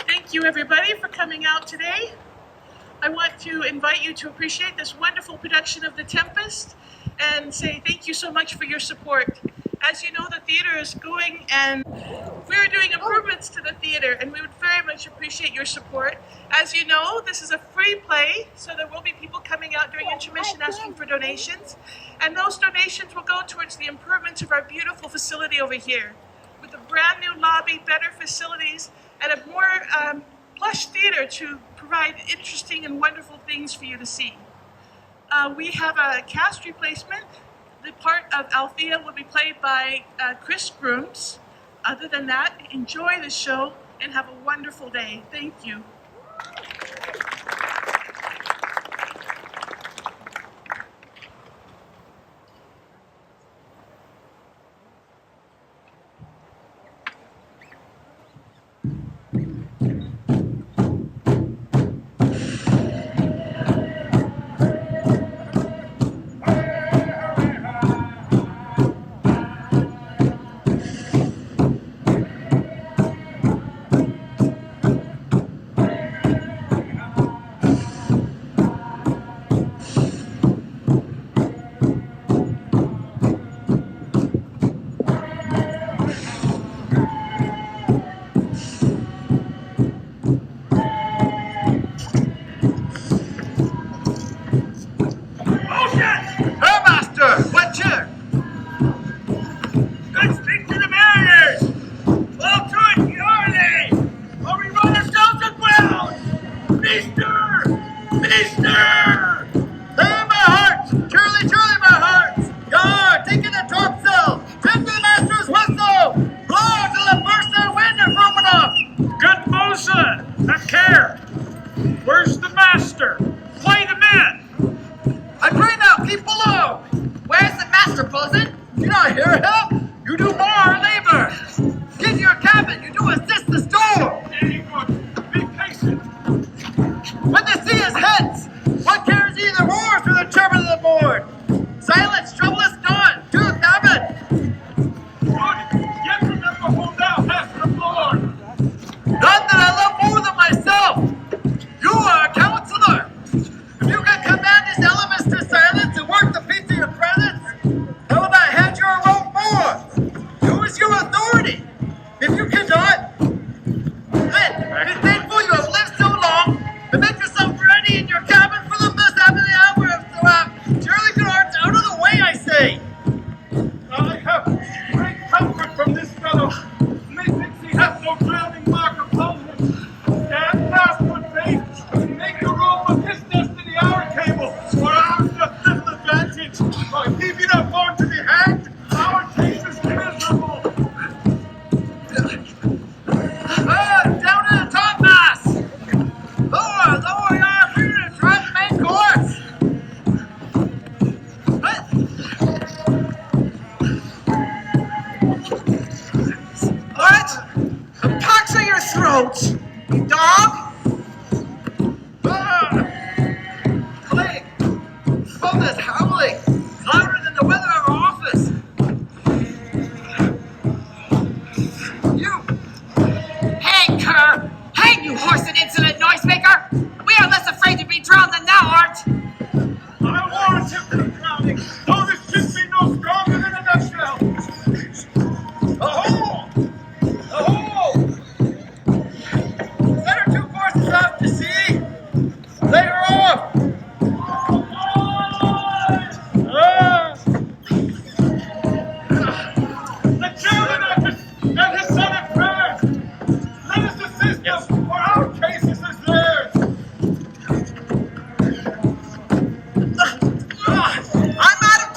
Thank you, everybody, for coming out today. I want to invite you to appreciate this wonderful production of The Tempest and say thank you so much for your support. As you know, the theater is going and we're doing improvements to the theater, and we would very much appreciate your support. As you know, this is a free play, so there will be people coming out during intermission asking for donations, and those donations will go towards the improvements of our beautiful facility over here, with a brand new lobby, better facilities, and a more plush theater to provide interesting and wonderful things for you to see. We have a cast replacement. The part of Althea will be played by Chris Grooms. Other than that, enjoy the show and have a wonderful day. Thank you. Where's the master? Play the man! I pray now, keep below! Where's the master, Buzzard? You not hear him? You do more labor! Get to your cabin, you do assist the storm! Very good. Be patient. When the sea is heads, what cares ye the roars to the turbine of the board? Silence, troublous dawn, to the cabin! Good. Yet remember whom thou hast abhorred. None that I love more than myself! You are a counselor! If you can command these elements to silence and work the peace of your presence, how will I hand you a rope more? Use your authority! If you cannot, then be thankful you have lived so long and make yourself ready in your cabin for the mishap of the hour of surely good arts out of the way, I say! I have great comfort from this fellow. Methinks he hath no drowning mark upon him. Stand fast, good faith, and make the rope of his destiny our cable, for ours doth little advantage. For if he be not born to be hanged, our case is miserable. Down to the topmast! Lower your freedom to drive the main course! What? The pox on your throats, you dog! Plague! All this howling, louder than the weather of our office. You! Hang, cur! Hang, you horse and insolent noisemaker! We are less afraid to be drowned than thou art! I warrant him from drowning, though this ship be no stronger than a nutshell. Aho! Aho! Set her two courses off to sea! Lay her off! The German and his son in prayer! Let us assist them, for our case is as theirs! I'm out of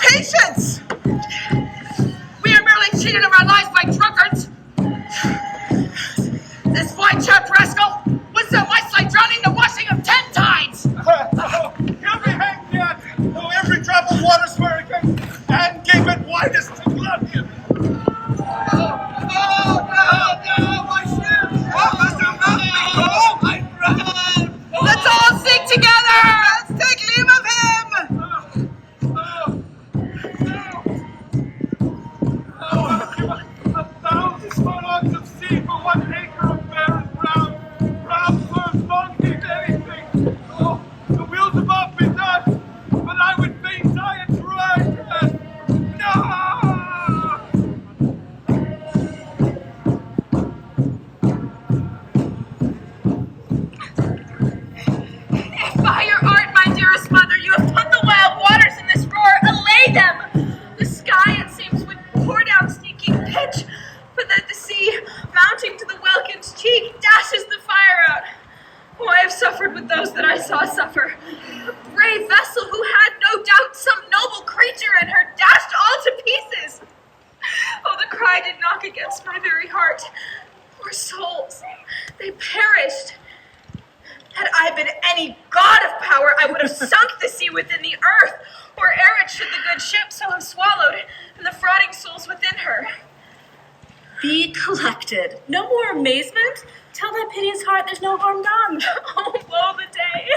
Be collected. No more amazement. Tell that piteous heart there's no harm done. Oh, woe the day.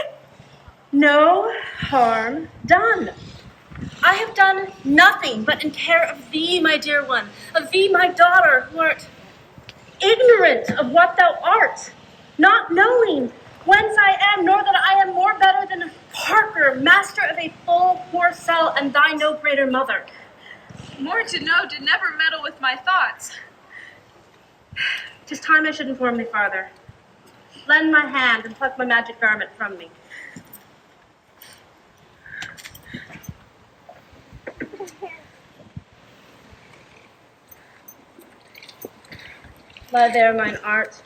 No harm done. I have done nothing but in care of thee, my dear one, of thee, my daughter, who art ignorant of what thou art, not knowing whence I am, nor that I am more better than Parker, master of a full poor cell, and thy no greater mother. More to know did never meddle with my thoughts. 'Tis time I should inform thee farther. Lend my hand and pluck my magic garment from me. Lie there, mine art.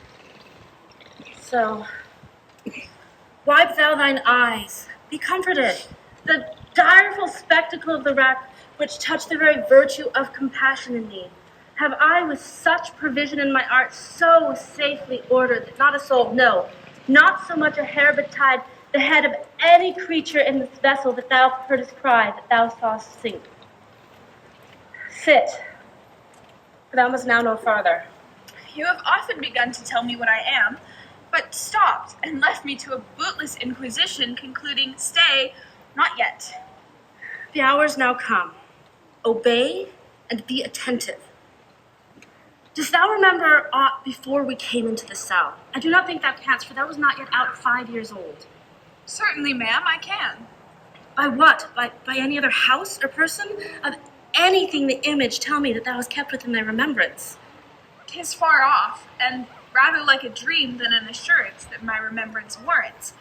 So, wipe thou thine eyes. Be comforted. The direful spectacle of the rack which touched the very virtue of compassion in thee, have I with such provision in my art so safely ordered that not a soul, no, not so much a hair betide the head of any creature in this vessel that thou heardest cry, that thou sawest sink. Sit, for thou must now no farther. You have often begun to tell me what I am, but stopped and left me to a bootless inquisition, concluding, stay, not yet. The hour's now come. Obey and be attentive. Dost thou remember aught before we came into the cell? I do not think thou canst, for thou was not yet out 5 years old. Certainly, ma'am, I can. By what? By any other house or person? Of anything the image tell me that thou hast kept within thy remembrance. 'Tis far off, and rather like a dream than an assurance that my remembrance warrants.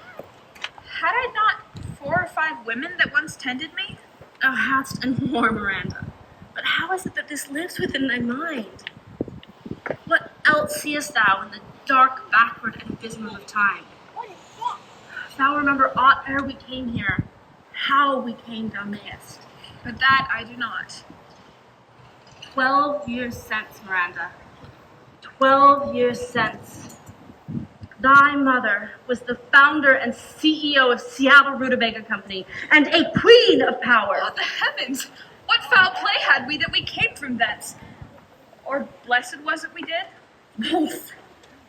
Had I not 4 or 5 women that once tended me? Thou hast and more, Miranda. But how is it that this lives within thy mind? What else seest thou in the dark backward abysmal of time? If thou remember aught ere we came here, how we came thou mayest. But that I do not. 12 years since, Miranda. 12 years since. Thy mother was the founder and CEO of Seattle Rutabaga Company and a queen of power. Oh, the heavens! What foul play had we that we came from thence? Or blessed was it we did?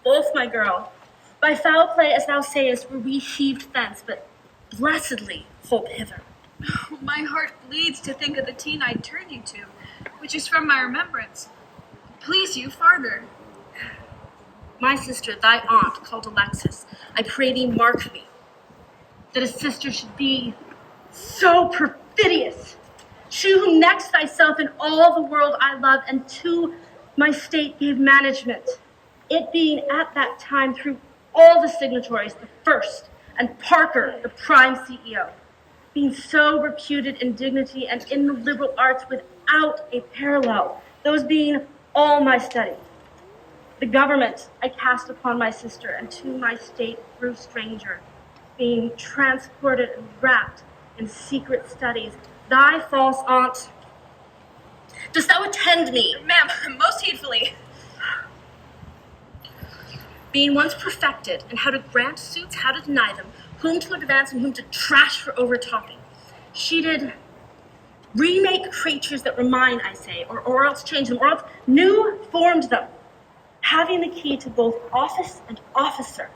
Both, my girl. By foul play, as thou sayest, were we heaved thence, but blessedly holp hither. Oh, my heart bleeds to think of the teen I'd turn you to, which is from my remembrance. Please you farther. My sister, thy aunt, called Alexis, I pray thee mark me, that a sister should be so perfidious. She who next thyself in all the world I love, and to my state gave management, it being at that time through all the signatories the first, and Parker the prime CEO, being so reputed in dignity and in the liberal arts without a parallel, those being all my study. The government I cast upon my sister, and to my state grew stranger, being transported and wrapped in secret studies. Thy false aunt, dost thou attend me? Ma'am, most heedfully. Being once perfected in how to grant suits, how to deny them, whom to advance and whom to trash for overtopping, she did remake creatures that were mine, I say, or else change them, or else new formed them. Having the key to both office and officer,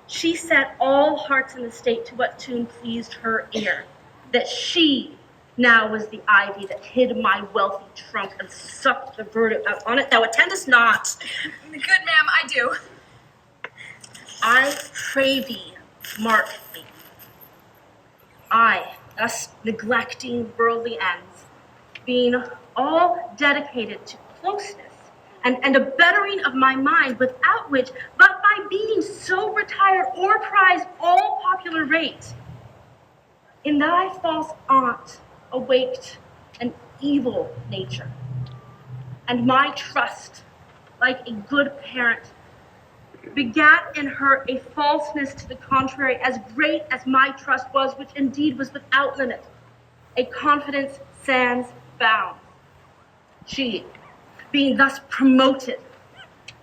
she set all hearts in the state to what tune pleased her ear, that she now was the ivy that hid my wealthy trunk and sucked the verdure out on it. Thou attendest not. Good, ma'am, I do. I pray thee, mark me. I, thus neglecting worldly ends, being all dedicated to closeness, and a bettering of my mind, without which, but by being so retired or prized all popular rate, in thy false aunt awaked an evil nature, and my trust, like a good parent, begat in her a falseness to the contrary, as great as my trust was, which indeed was without limit, a confidence sans bounds. She, being thus promoted,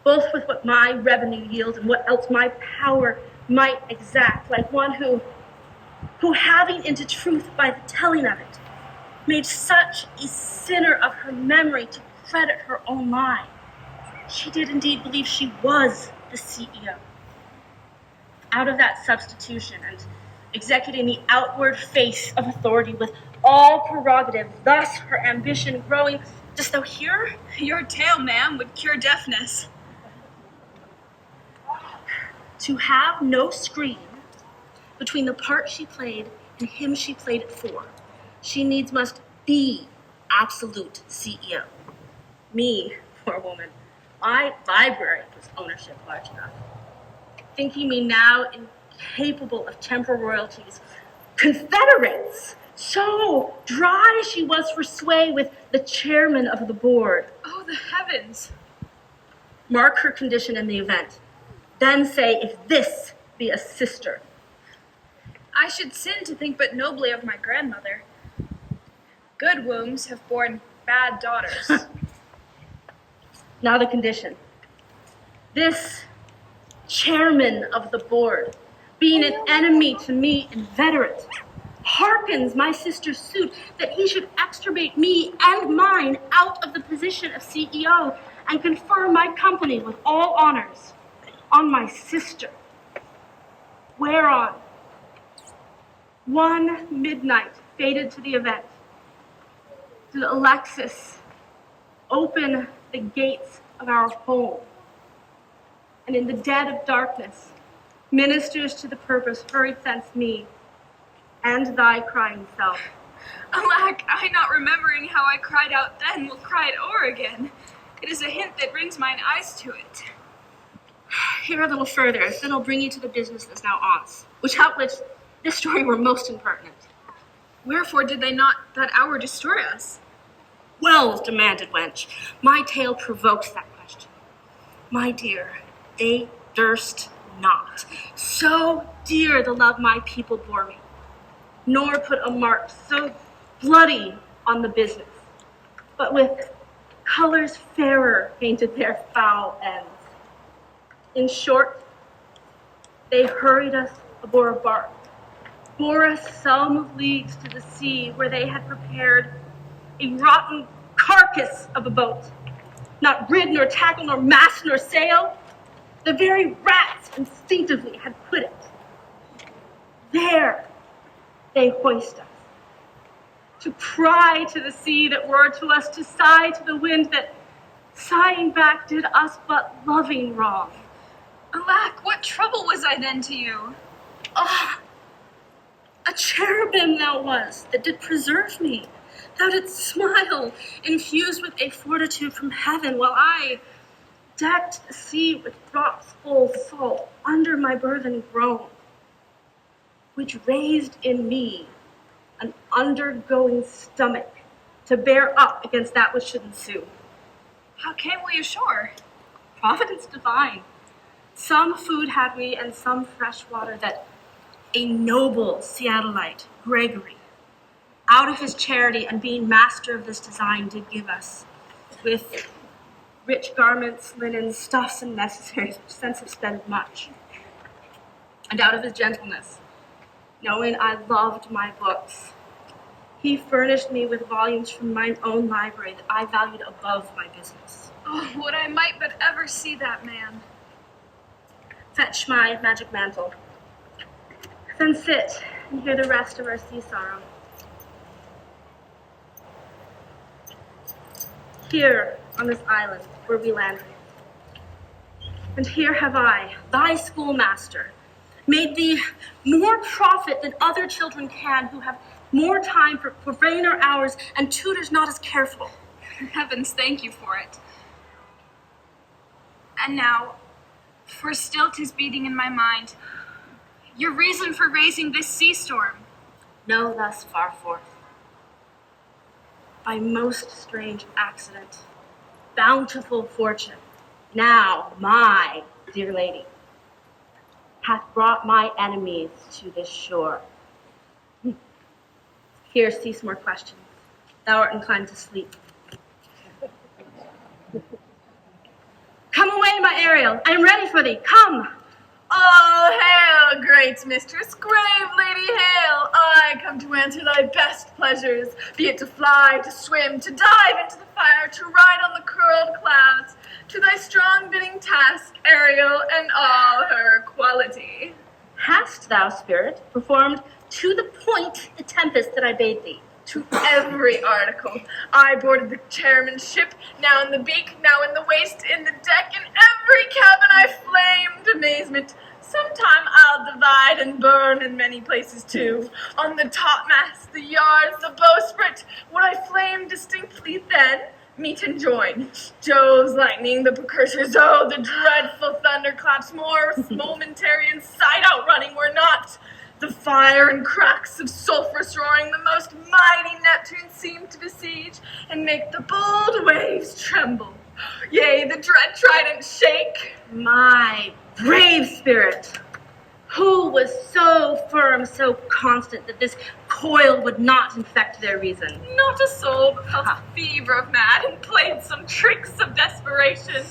both with what my revenue yields and what else my power might exact, like one who having into truth by the telling of it, made such a sinner of her memory to credit her own lie, She did indeed believe she was the CEO. Out of that substitution and executing the outward face of authority with all prerogatives, thus her ambition growing, dost thou hear? Your tale, ma'am, would cure deafness. To have no screen between the part she played and him she played it for, she needs must be absolute CEO. Me, poor woman, my library was ownership large enough. Thinking me now incapable of temporal royalties, confederates, so dry she was for sway with the chairman of the board. Oh, the heavens. Mark her condition in the event. Then say if this be a sister. I should sin to think but nobly of my grandmother. Good wombs have borne bad daughters. Now the condition. This chairman of the board, being an enemy to me inveterate, hearkens my sister's suit that he should extirpate me and mine out of the position of CEO and confer my company with all honors on my sister. Whereon, one midnight fated to the event, did Alexis open the gates of our home, and in the dead of darkness, ministers to the purpose hurried thence me, and thy crying self. Alack, I not remembering how I cried out then will cry it o'er again. It is a hint that brings mine eyes to it. Here a little further, then I'll bring you to the business that's now on's, without which this story were most impertinent. Wherefore did they not that hour destroy us? Well demanded, wench, my tale provokes that question. My dear, they durst not. So dear the love my people bore me, nor put a mark so bloody on the business, but with colors fairer painted their foul ends. In short, they hurried us aboard a bark, bore us some leagues to the sea, where they had prepared a rotten carcass of a boat, not rid nor tackle nor mast nor sail. The very rats instinctively had quit it. There they hoist us, to cry to the sea that were to us, to sigh to the wind that, sighing back, did us but loving wrong. Alack, what trouble was I then to you? Ah, a cherubim thou was, that did preserve me. Thou didst smile, infused with a fortitude from heaven, while I decked the sea with drops full salt under my burthen groan, which raised in me an undergoing stomach to bear up against that which should ensue. How came we ashore? Providence divine. Some food had we, and some fresh water that a noble Seattleite, Gregory, out of his charity and being master of this design, did give us, with rich garments, linen, stuffs, and necessaries, which since have spent much. And out of his gentleness, knowing I loved my books, he furnished me with volumes from mine own library that I valued above my business. Oh, would I might but ever see that man. Fetch my magic mantle. Then sit and hear the rest of our sea sorrow. Here on this island where we landed, and here have I, thy schoolmaster, made thee more profit than other children can, who have more time for brainer hours and tutors not as careful. Heavens, thank you for it. And now, for still 'tis beating in my mind, your reason for raising this sea storm. No thus far forth. By most strange accident, bountiful fortune, now my dear lady, hath brought my enemies to this shore. Here cease more questions. Thou art inclined to sleep. Come away, my Ariel. I am ready for thee. Come. All hail, great mistress, grave lady, hail! I come to answer thy best pleasures, be it to fly, to swim, to dive into the fire, to ride on the curled clouds, to thy strong bidding task, Ariel, and all her quality. Hast thou, spirit, performed to the point the tempest that I bade thee? To every article. I boarded the chairman's ship, now in the beak, now in the waist, in the deck, in every cabin I flamed amazement. Sometime I'll divide and burn in many places too. On the topmast, the yards, the bowsprit, would I flame distinctly then, meet and join. Jove's lightning, the precursors, oh, the dreadful thunderclaps, more momentary and sight outrunning were not. The fire and cracks of sulphurous roaring, the most mighty Neptune seemed to besiege, and make the bold waves tremble. Yea, the dread trident shake. My brave spirit, who was so firm, so constant, that this coil would not infect their reason? Not a soul but felt a fever of mad, and played some tricks of desperation.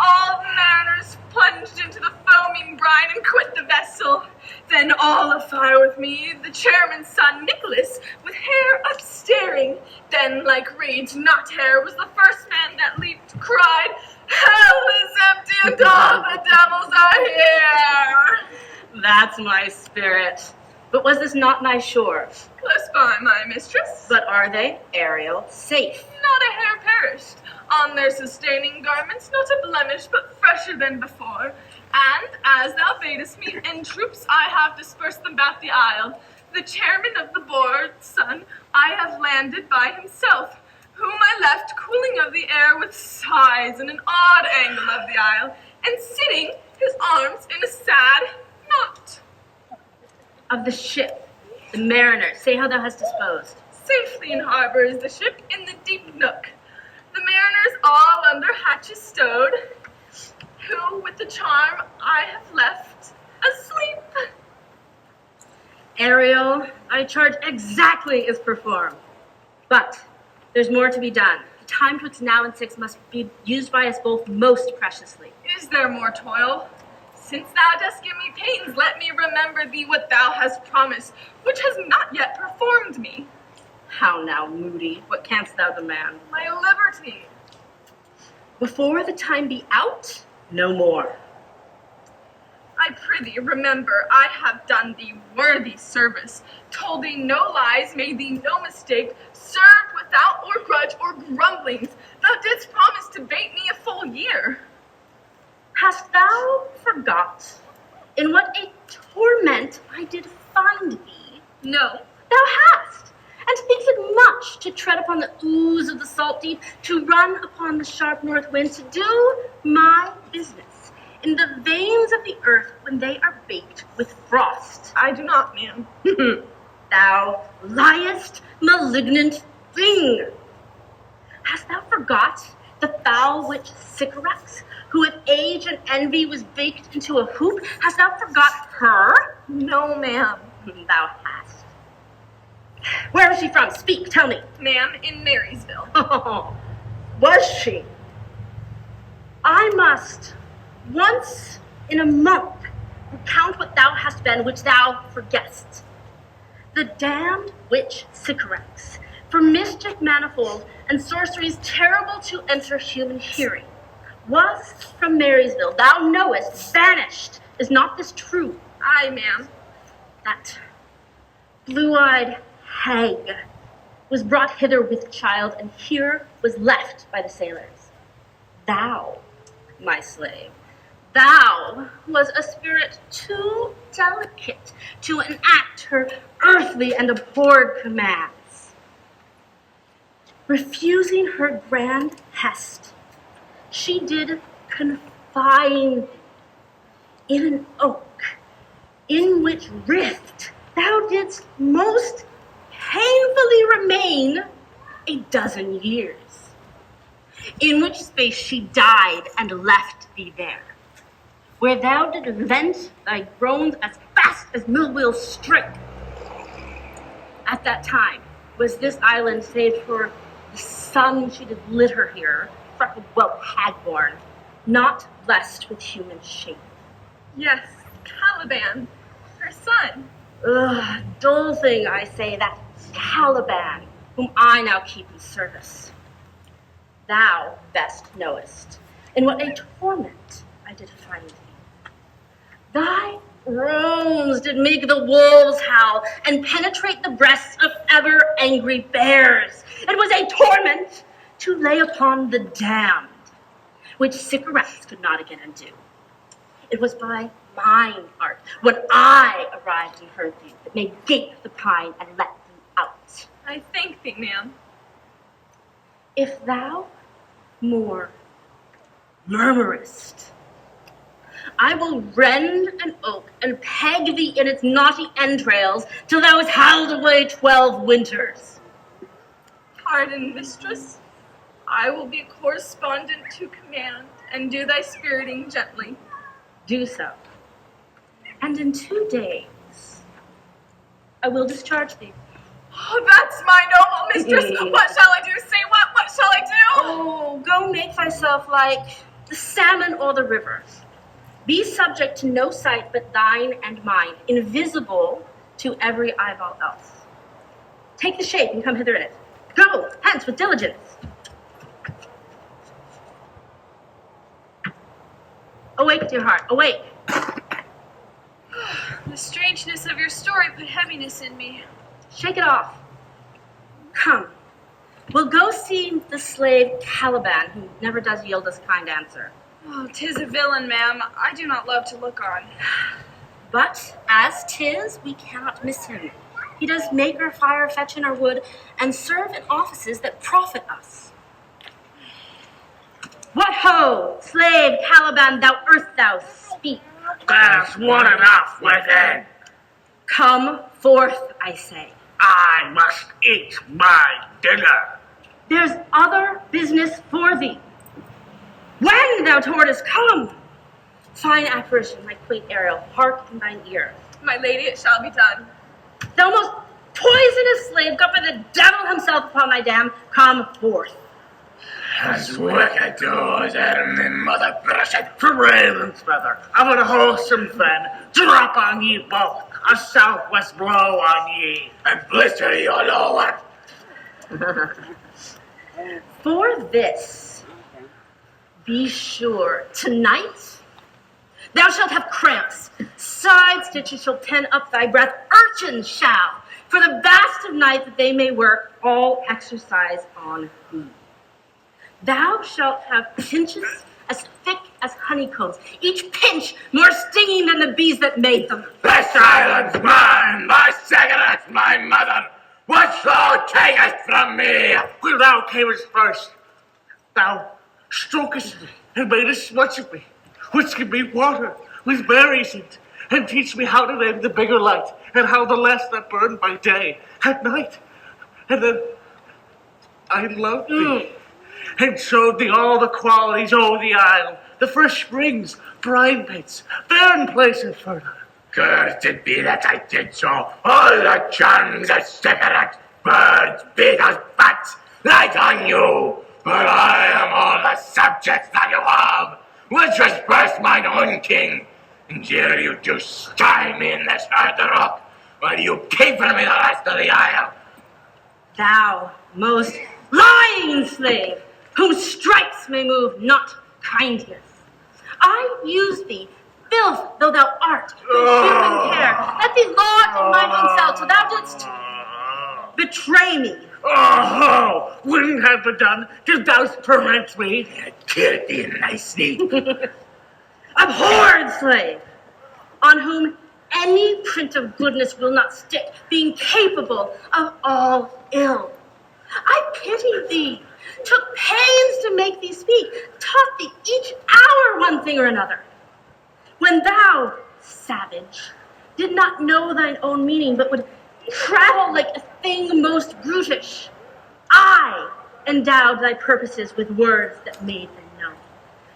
All the mariners plunged into the foaming brine and quit the vessel. Then all afire with me, the chairman's son Nicholas, with hair upstaring. Then, like reeds, not hair, was the first man that leaped, cried, "Hell is empty and all the devils are here!" That's my spirit. But was this not nigh shore? Close by, my mistress. But are they, Ariel, safe? Not a hair perished. On their sustaining garments, not a blemish, but fresher than before. And, as thou badest me, in troops I have dispersed them about the isle. The chairman of the board's son I have landed by himself, whom I left cooling of the air with sighs in an odd angle of the isle, and sitting his arms in a sad knot. Of the ship, the mariner, say how thou hast disposed. Safely in harbor is the ship, in the deep nook. The mariners all under hatches stowed, who with the charm I have left asleep. Ariel, I charge exactly is performed. But there's more to be done. The time twixt now and 6 must be used by us both most preciously. Is there more toil? Since thou dost give me pains, let me remember thee what thou hast promised, which has not yet performed me. How now, moody, what canst thou demand? My liberty. Before the time be out, no more. I prithee, remember, I have done thee worthy service, told thee no lies, made thee no mistake, served without or grudge or grumblings. Thou didst promise to bait me a full year. Hast thou forgot in what a torment I did find thee? No. Thou hast, and thinks it much to tread upon the ooze of the salt deep, to run upon the sharp north wind, to do my business in the veins of the earth when they are baked with frost. I do not, ma'am. Thou liest, malignant thing! Hast thou forgot the foul witch Sycorax, who with age and envy was baked into a hoop? Hast thou forgot her? No, ma'am. Thou hast. Where is she from? Speak, tell me. Ma'am, in Marysville. Oh, was she? I must, once in a month, recount what thou hast been, which thou forgettest. The damned witch Sycorax, for mischief manifold and sorceries terrible to enter human hearing, was from Marysville, thou knowest, banished. Is not this true? Aye, ma'am. That blue-eyed hag was brought hither with child, and here was left by the sailors. Thou, my slave, thou was a spirit too delicate to enact her earthly and abhorred commands. Refusing her grand hest, she did confine thee in an oak, in which rift thou didst most painfully remain a dozen years, in which space she died and left thee there, where thou didst vent thy groans as fast as mill wheels strike. At that time was this island saved for the sun she did litter here, freckled whelp hag-born, not blessed with human shape. Yes, Caliban, her son. Ugh, dull thing, I say, that Caliban, whom I now keep in service. Thou best knowest in what a torment I did find thee. Thy groans did make the wolves howl and penetrate the breasts of ever angry bears. It was a torment to lay upon the damned, which sick rats could not again undo. It was by mine art, when I arrived and heard thee, that made gape the pine and let thee out. I thank thee, ma'am. If thou more murmurest, I will rend an oak and peg thee in its knotty entrails till thou hast howled away 12 winters. Pardon, mistress. I will be correspondent to command and do thy spiriting gently. Do so. And in 2 days, I will discharge thee. Oh, that's my noble mistress. What shall I do? Say what? What shall I do? Oh, go make thyself like the salmon or the rivers. Be subject to no sight but thine and mine, invisible to every eyeball else. Take the shape and come hither in it. Go, hence with diligence. Awake, dear heart, awake. The strangeness of your story put heaviness in me. Shake it off. Come, we'll go see the slave Caliban, who never does yield us kind answer. Oh, 'tis a villain, ma'am. I do not love to look on. But as 'tis, we cannot miss him. He does make our fire, fetch in our wood, and serve in offices that profit us. What ho, slave Caliban, thou earth thou speak. There's one enough within. Come forth, I say. I must eat my dinner. There's other business for thee. When thou tortoise, come. Fine apparition, my quaint Ariel, hark in thine ear. My lady, it shall be done. Thou most poisonous slave, got by the devil himself upon thy dam, come forth. As wicked as enemy mother brushed from Raven's feather, I would a wholesome fen drop on ye both, a southwest blow on ye, and blister ye all over. For this, be sure, tonight thou shalt have cramps, side stitches shall pen up thy breath, urchins shall, for the vast of night that they may work all exercise on thee. Thou shalt have pinches as thick as honeycombs, each pinch more stinging than the bees that made them. This island's mine, my cigarette's my mother. What thou takest from me? When thou camest first, thou strokest me and madest much of me, whisked me water with berries in it, and teach me how to name the bigger light, and how the less that burned by day, at night. And then I loved thee, and showed thee all the qualities o' the isle, the fresh springs, brine pits, barren places further. Cursed be that I did so. All the charms of cigarette, birds, beetles, bats, light on you. But I am all the subjects that you have, which was first mine own king. And here you do sty me in this earth rock, while you keep from me the rest of the isle. Thou most lying slave, whom stripes may move, not kindness. I use thee, filth though thou art, with human care. Let thee lodge in mine own cell till thou didst betray me. Oh, wouldn't have been done till thou torment me. Kill thee nicely. Abhorred slave, on whom any print of goodness will not stick, being capable of all ill. I pity thee, took pains to make thee speak, taught thee each hour one thing or another. When thou, savage, did not know thine own meaning, but would prattle like a thing most brutish, I endowed thy purposes with words that made them known.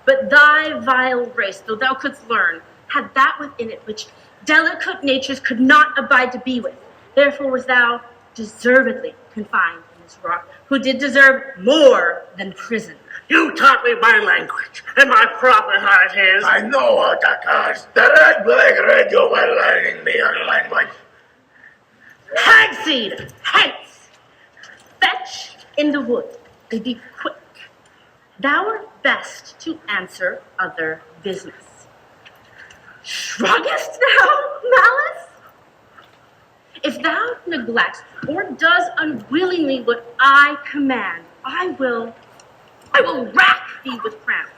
But thy vile race, though thou couldst learn, had that within it which delicate natures could not abide to be with. Therefore was thou deservedly confined in this rock who did deserve more than prison. You taught me my language, and my proper heart is... I know what that is. The red black radio were learning me your language. Hagseed, hence! Fetch in the wood, and be quick. Thou art best to answer other business. Shruggest thou, malice? If thou neglects or does unwillingly what I command, I will rack thee with cramps,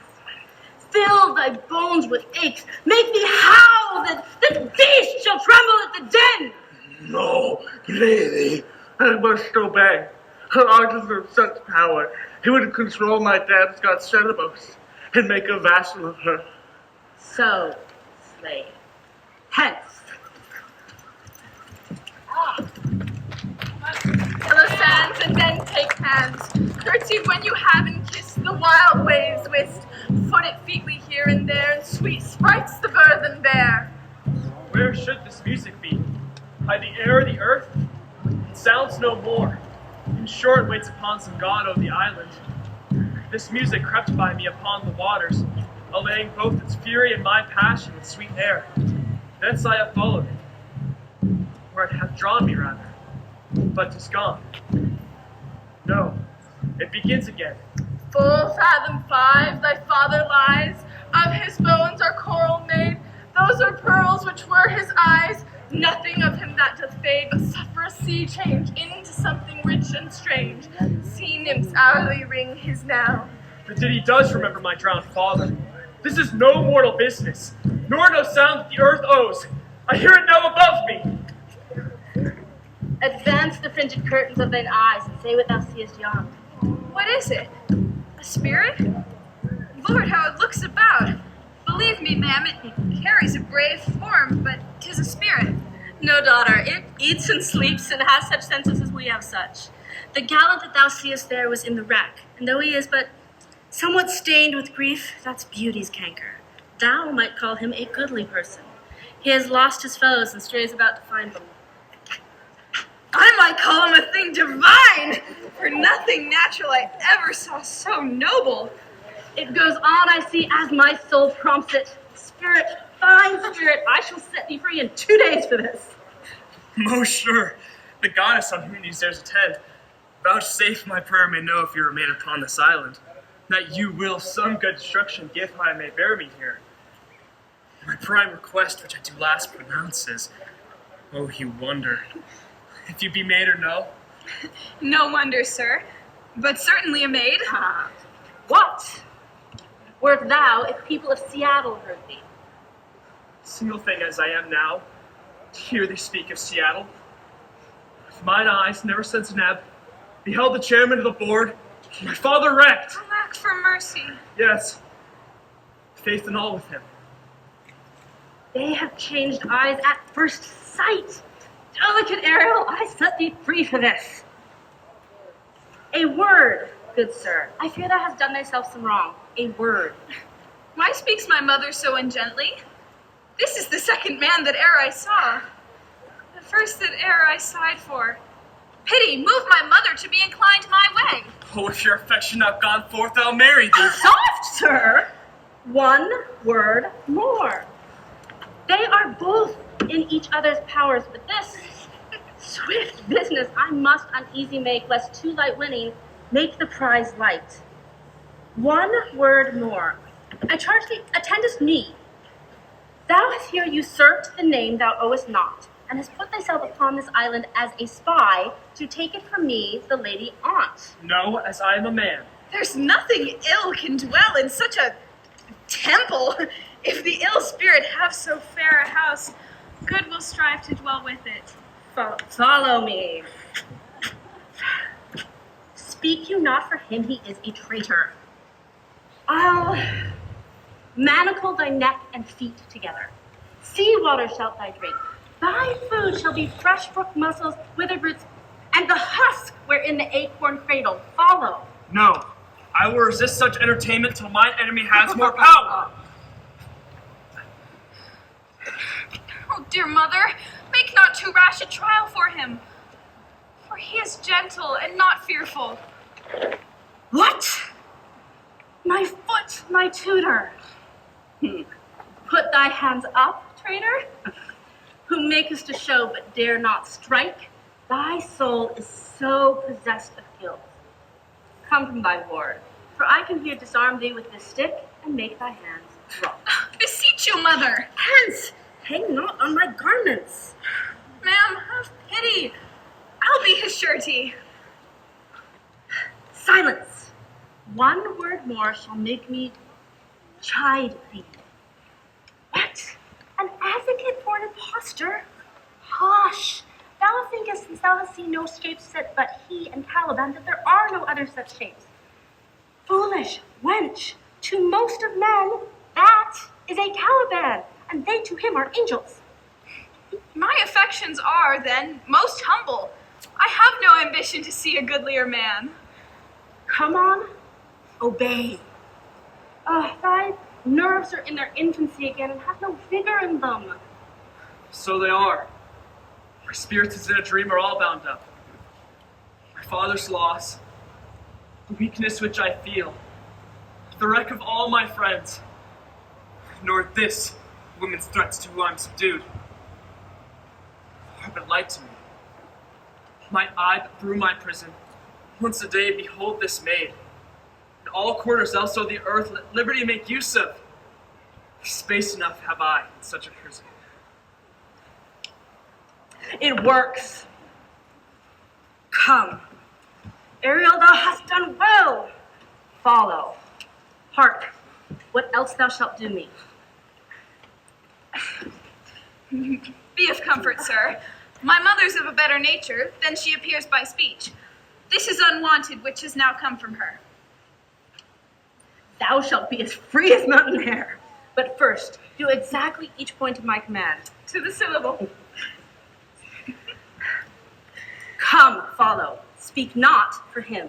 fill thy bones with aches, make thee howl that beasts shall tremble at the den. No, lady, I must obey. I deserve such power. He would control my dad's god Cerebos and make a vassal of her. So, slave, hence. Yellow sands and then take hands. Curtsy when you have and kiss the wild waves whist. Foot it featly here and there, and sweet sprites the burthen bear. Where should this music be? By the air or the earth? It sounds no more. In short, waits upon some god o' the island. This music crept by me upon the waters, allaying both its fury and my passion with sweet air. Thence I have followed it, where it hath drawn me rather, but 'tis gone. No, it begins again. Full fathom 5 thy father lies, of his bones are coral made, those are pearls which were his eyes. Nothing of him that doth fade, but suffer a sea change into something rich and strange. Sea nymphs hourly ring his now. The ditty does remember my drowned father. This is no mortal business, nor no sound that the earth owes. I hear it now above me. Advance the fringed curtains of thine eyes, and say what thou seest yon. What is it? A spirit? Lord, how it looks about. Believe me, ma'am, it carries a brave form, but 'tis a spirit. No, daughter, it eats and sleeps and has such senses as we have such. The gallant that thou seest there was in the wreck, and though he is but somewhat stained with grief, that's beauty's canker. Thou might call him a goodly person. He has lost his foes and strays about to find them. I might call him a thing divine, for nothing natural I ever saw so noble. It goes on, I see, as my soul prompts it. Spirit, fine spirit, I shall set thee free in 2 days for this. Most sure, the goddess on whom these dares attend, vouchsafe my prayer may know if you remain upon this island, that you will some good instruction give how I may bear me here. My prime request, which I do last pronounce, is, oh, you wonder, if you be maid or no? No wonder, sir, but certainly a maid. What? Wert thou if people of Seattle heard thee? Single thing as I am now, to hear thee speak of Seattle. With mine eyes, never since an ebb, beheld the chairman of the board, my father wrecked. Alack for mercy. Yes, faith and all with him. They have changed eyes at first sight. Delicate Ariel, I set thee free for this. A word, good sir. I fear thou hast done thyself some wrong. A word. Why speaks my mother so ungently? This is the second man that e'er I saw. The first that e'er I sighed for. Pity, move my mother to be inclined my way. Oh, if your affection not gone forth, I'll marry thee. Soft, sir. One word more. They are both in each other's powers, but this swift business I must uneasy make, lest too light winning make the prize light. One word more. I charge thee, attendest me. Thou hast here usurped the name thou owest not, and hast put thyself upon this island as a spy to take it from me, the lady aunt. No, as I am a man. There's nothing ill can dwell in such a temple. If the ill spirit have so fair a house, good will strive to dwell with it. Follow me. Speak you not for him, he is a traitor. I'll manacle thy neck and feet together. Sea water shalt thou drink. Thy food shall be fresh brook mussels, withered roots, and the husk wherein the acorn cradled. Follow. No, I will resist such entertainment till mine enemy has more power. Oh, dear mother, make not too rash a trial for him. For he is gentle and not fearful. What? My foot, my tutor. Put thy hands up, traitor, who makest to show but dare not strike. Thy soul is so possessed of guilt. Come from thy ward, for I can here disarm thee with this stick and make thy hands drop. Beseech you, mother. Hence, hang not on my garments. Ma'am, have pity. I'll be his surety. Silence. One word more shall make me chide thee. What? An advocate for an impostor? Hush! Thou thinkest, since thou hast seen no shapes set but he and Caliban, that there are no other such shapes. Foolish wench! To most of men, that is a Caliban, and they to him are angels. My affections are, then, most humble. I have no ambition to see a goodlier man. Come on, obey. Thy nerves are in their infancy again and have no vigor in them. So they are. My spirits as in a dream are all bound up. My father's loss, the weakness which I feel, the wreck of all my friends, nor this woman's threats to whom I'm subdued, are but light to me. Might I, but through my prison, once a day behold this maid, in all quarters else o' the earth let liberty make use of. Space enough have I in such a prison. It works. Come. Ariel, thou hast done well. Follow. Hark, what else thou shalt do me. Be of comfort, sir. My mother's of a better nature than she appears by speech. This is unwanted, which has now come from her. Thou shalt be as free as mountain air. But first, do exactly each point of my command. To the syllable. Come, follow. Speak not for him.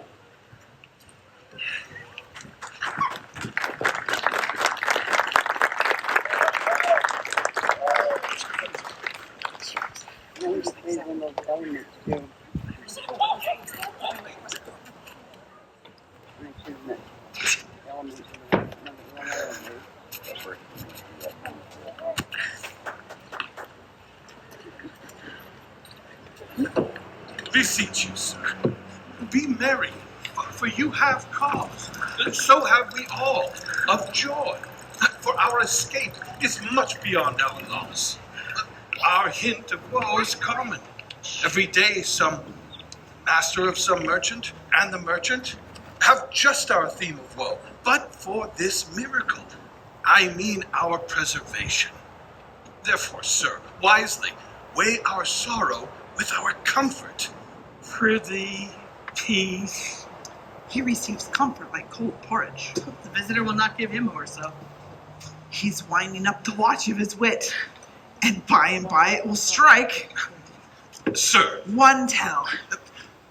Beseech you, sir, be merry, for you have cause, and so have we all, of joy, for our escape is much beyond our loss. Our hint of woe is common. Every day some master of some merchant and the merchant have just our theme of woe, but for this miracle, I mean our preservation. Therefore, sir, wisely weigh our sorrow with our comfort. Prithee, peace. He receives comfort like cold porridge. The visitor will not give him more so. He's winding up the watch of his wit, and by it will strike. Sir, One tell.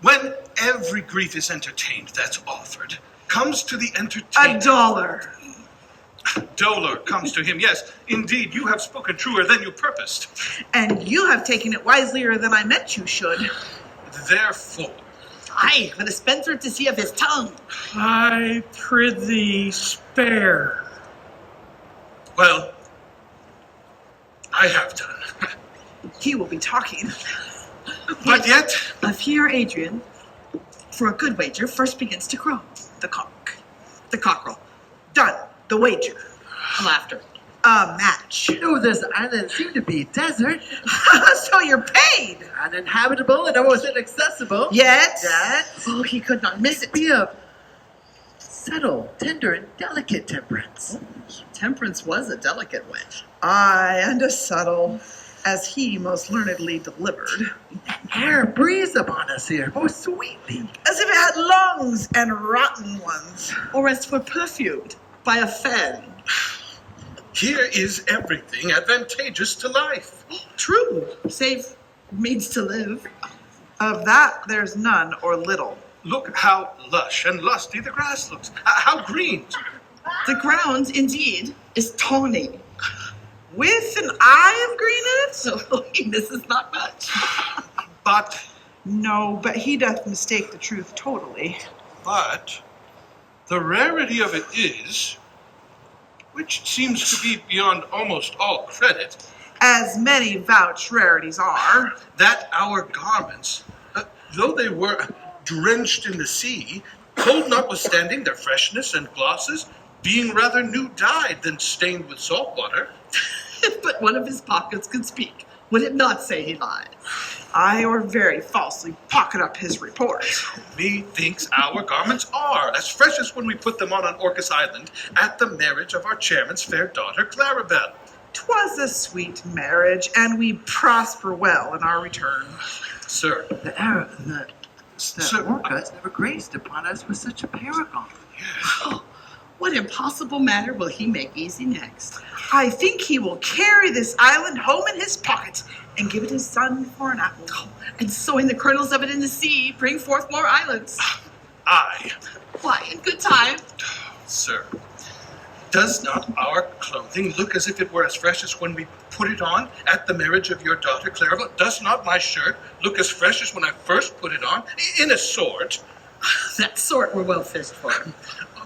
when every grief is entertained that's offered, comes to the entertainer. $1. Dolor comes to him, yes, indeed, you have spoken truer than you purposed. And you have taken it wiselier than I meant you should. Therefore, Aye, for the spendthrift to see of his tongue. I prithee spare. well, I have done. He will be talking. But yet, Of here, Adrian, for a good wager, first begins to crow. The cock. The cockerel. Done. The wager. Laughter. A match. Oh, this island seemed to be desert, So you're paid. uninhabitable and almost inaccessible. Yet. That Oh, he could not miss it. be of subtle, tender, and delicate temperance. Temperance was a delicate wench. Aye, and a subtle, as he most learnedly delivered. Air breathes upon us here, most sweetly. As if it had lungs and rotten ones. Or as for perfumed by a fan. here is everything advantageous to life. True, save means to live. Of that there's none or little. Look how lush and lusty the grass looks. How green. The ground, indeed, is tawny. With an eye of green in it? So he misses not much. But No, but he doth mistake the truth totally. But the rarity of it is, which seems to be beyond almost all credit, As many vouched rarities are, that our garments, though they were drenched in the sea, cold notwithstanding their freshness and glosses, being rather new dyed than stained with salt water. If but one of his pockets could speak, would it not say he lies? I or very falsely pocket up his report. Methinks our garments are as fresh as when we put them on Orcas Island at the marriage of our chairman's fair daughter, Caliban. 'Twas a sweet marriage, and we prosper well in our return. Sir, The Sir, Orcas never graced upon us with such a paragon. Oh, what impossible matter will he make easy next? I think he will carry this island home in his pocket and give it his son for an apple. And sowing the kernels of it in the sea, bring forth more islands. I, Why, in good time. sir, does not our clothing look as if it were as fresh as when we put it on at the marriage of your daughter, Clara? Does not my shirt look as fresh as when I first put it on, in a sort, That sort were well fished for.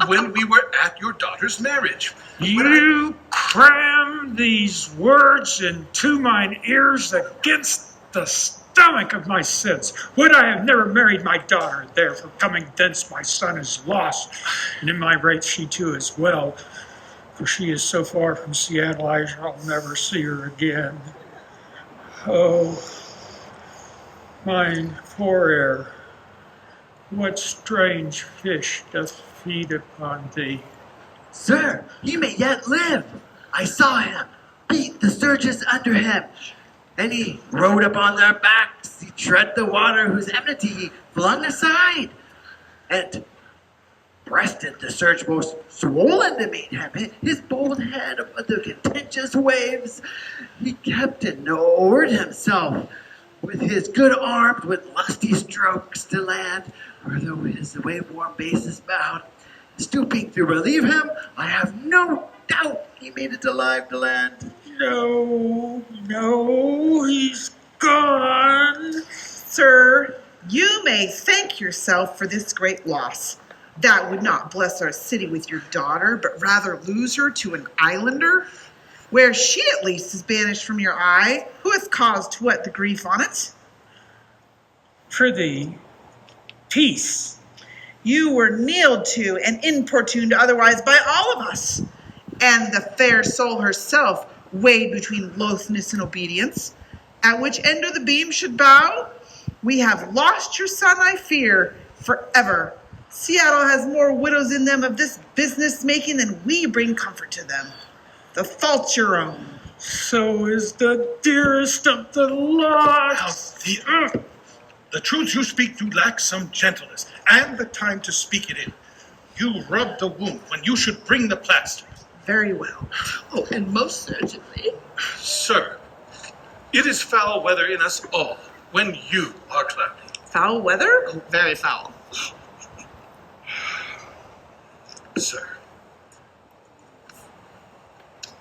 when we were at your daughter's marriage? You cram these words into mine ears against the stomach of my sense. Would I have never married my daughter, therefore coming thence my son is lost, and in my right she too is well, for she is so far from Seattle I shall never see her again. Oh, mine poor heir, what strange fish doth feed upon thee? Sir, he may yet live. I saw him beat the surges under him. And he rode upon their backs. He tread the water whose enmity he flung aside. And breasted the surge most swollen to meet him. His bold head above the contentious waves. He kept in no order himself. With his good arms, with lusty strokes to land, or though his wave-worn base is bowed. Stooping to relieve him, I have no doubt he made it alive to land. No, he's gone. Sir, you may thank yourself for this great loss. That would not bless our city with your daughter, but rather lose her to an islander, where she at least is banished from your eye, who has caused what the grief on it. Prithee, peace. You were kneeled to and importuned otherwise by all of us, and the fair soul herself weighed between loathness and obedience. At which end of the beam should bow? We have lost your son, I fear, forever. Seattle has more widows in them of this business making than we bring comfort to them. The fault's your own. So is the dearest of the lost. The truths you speak do lack some gentleness, and the time to speak it in. You rub the wound when you should bring the plaster. Very well. Oh, and most certainly. Sir, it is foul weather in us all when you are cloudy. Foul weather? Oh, very foul. Sir,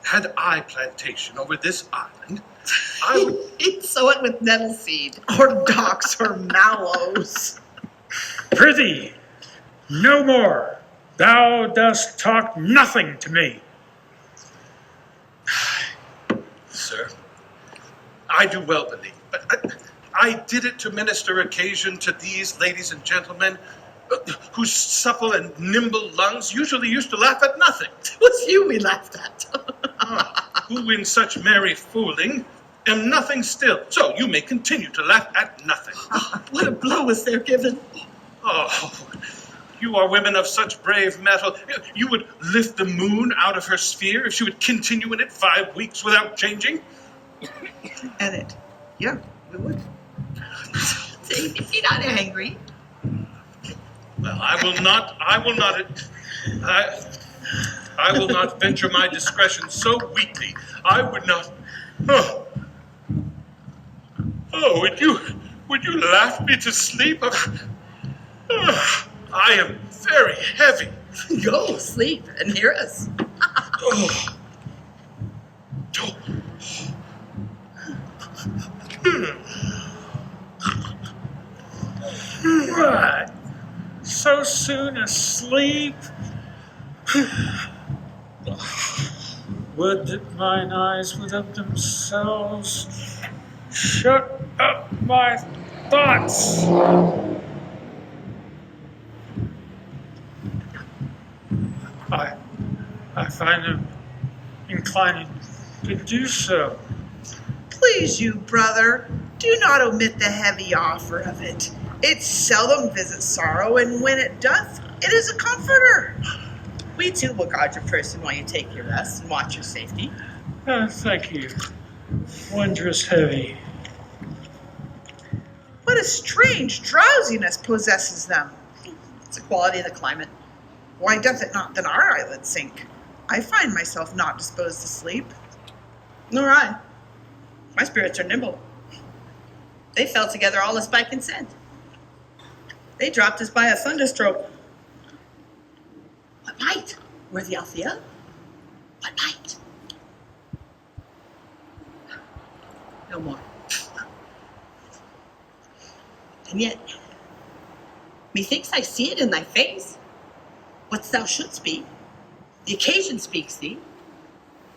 had I plantation over this island, I would... He'd sow it with nettle seed. Or docks or mallows. Prithee, no more. Thou dost talk nothing to me. Sir, I do well believe, but I did it to minister occasion to these ladies and gentlemen whose supple and nimble lungs usually used to laugh at nothing. It was you we laughed at. Who in such merry fooling am nothing still. So you may continue to laugh at nothing. What a blow was there given. Oh, you are women of such brave mettle. You would lift the moon out of her sphere if she would continue in it 5 weeks without changing? And it. Yeah, we would. See, is he not angry? Well, I will not venture my discretion so weakly. I would not. Oh, would you laugh me to sleep? I am very heavy. Go sleep and hear us. What? So soon asleep? Would that mine eyes would of themselves shut up my thoughts. I find them inclining to do so. Please you, brother, do not omit the heavy offer of it. It seldom visits sorrow, and when it doth, it is a comforter. We too will guard your person while you take your rest and watch your safety. Thank you. Wondrous heavy. What a strange drowsiness possesses them. It's a quality of the climate. Why doth it not then our eyelids sink? I find myself not disposed to sleep. Nor I. My spirits are nimble. They fell together all as by consent. They dropped us by a thunderstroke. What might, worthy Althea? What might? No more. And yet, methinks I see it in thy face. What thou shouldst be. The occasion speaks thee.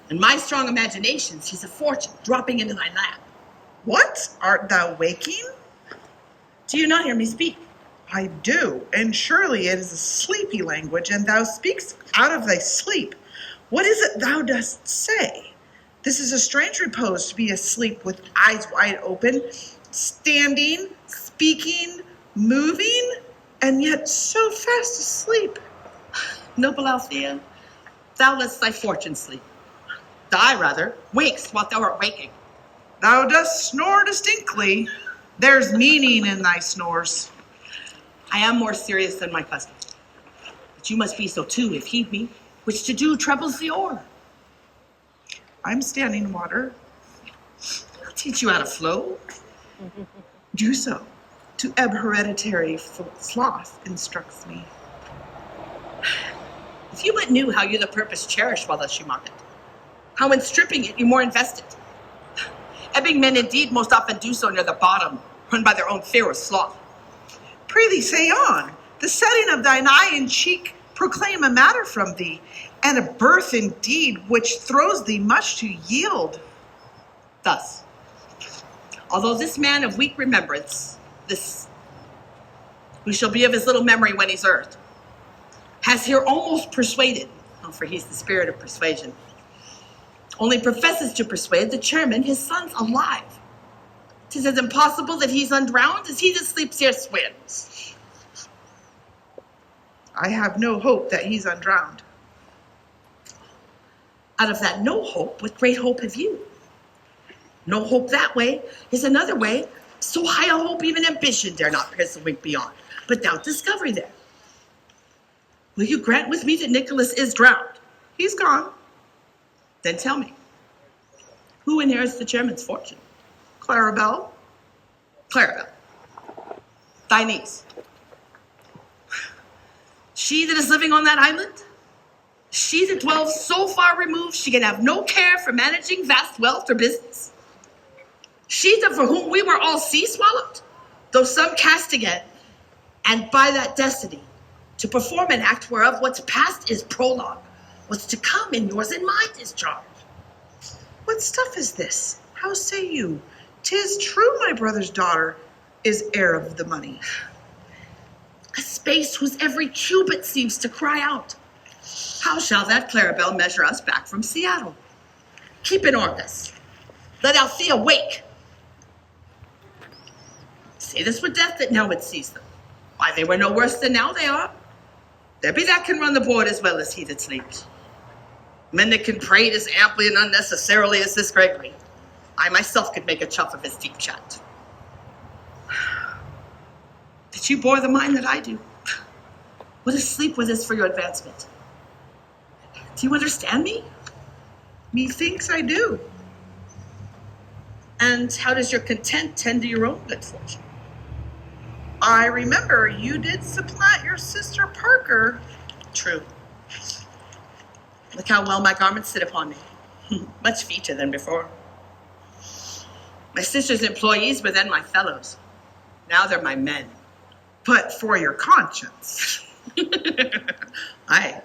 And my strong imagination sees a fortune dropping into thy lap. What? Art thou waking? Do you not hear me speak? I do, and surely it is a sleepy language, and thou speakst out of thy sleep. What is it thou dost say? This is a strange repose to be asleep with eyes wide open, standing, speaking, moving, and yet so fast asleep. Noble Althea, thou lettest thy fortune sleep. Thou, rather, wakest while thou art waking. Thou dost snore distinctly. There's meaning in thy snores. I am more serious than my custom. But you must be so too, if heed me, which to do troubles the oar. I'm standing water. I'll teach you how to flow. Do so. To ebb hereditary sloth instructs me. If you but knew how you the purpose cherished while thus you mock it, how in stripping it you more invested. Ebbing men indeed most often do so near the bottom, run by their own fear of sloth. Prithee, say on. The setting of thine eye and cheek proclaim a matter from thee, and a birth indeed which throws thee much to yield. Thus, although this man of weak remembrance, this, who shall be of his little memory when he's earthed, has here almost persuaded, for he's the spirit of persuasion, only professes to persuade the chairman his son's alive. 'Tis as impossible that he's undrowned as he that sleeps here swims. I have no hope that he's undrowned. Out of that no hope, what great hope have you? No hope that way is another way, so high a hope even ambition dare not pierce a wink beyond, but doubt discovery there. Will you grant with me that Nicholas is drowned? He's gone. Then tell me, who inherits the chairman's fortune? Clarabelle. Clarabelle, thy niece. She that is living on that island? She that dwells so far removed she can have no care for managing vast wealth or business? She that for whom we were all sea swallowed, though some cast again, and by that destiny, to perform an act whereof what's past is prologue, what's to come in yours and my discharge. What stuff is this? How say you? 'Tis true my brother's daughter is heir of the money. A space whose every cubit seems to cry out. How shall that Clarabelle measure us back from Seattle? Keep in Orcus. Let Althea wake. Say this with death that now it sees them. Why, they were no worse than now they are. There be that can run the board as well as he that sleeps. Men that can prate as amply and unnecessarily as this Gregory. I myself could make a chuff of his deep chat. That you bore the mind that I do. What a sleep with this for your advancement. Do you understand me? Methinks I do. And how does your content tend to your own good fortune? I remember you did supplant your sister Parker. True. Look how well my garments sit upon me. Much feature than before. My sister's employees were then my fellows. Now they're my men. but for your conscience. Aye.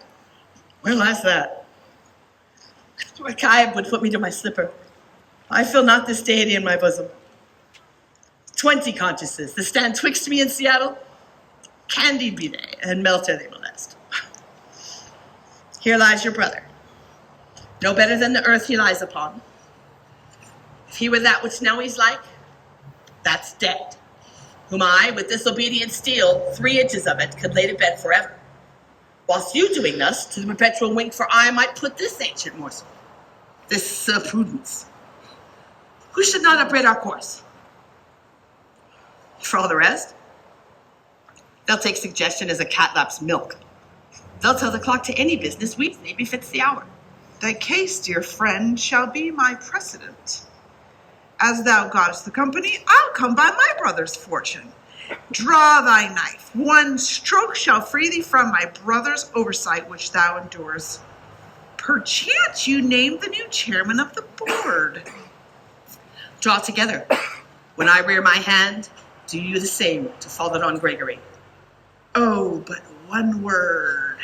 Well, that's that. Rakayab would put me to my slipper. I feel not this deity in my bosom. 20 consciences that stand twixt me and Seattle. Candied be they, and melted they molest. Here lies your brother. No better than the earth he lies upon. If he were that which now he's like, that's dead. Whom I, with disobedient steel, 3 inches of it, could lay to bed forever. Whilst you doing thus, to the perpetual wink, for I might put this ancient morsel, this prudence, who should not upbraid our course. For all the rest, they'll take suggestion as a cat laps milk. They'll tell the clock to any business weekly befits the hour. Thy case, dear friend, shall be my precedent. As thou gottest the company, I'll come by my brother's fortune. Draw thy knife. 1 stroke shall free thee from my brother's oversight which thou endures. Perchance you name the new chairman of the board. Draw together. When I rear my hand, do you the same to fall it on Gregory. Oh, but 1 word.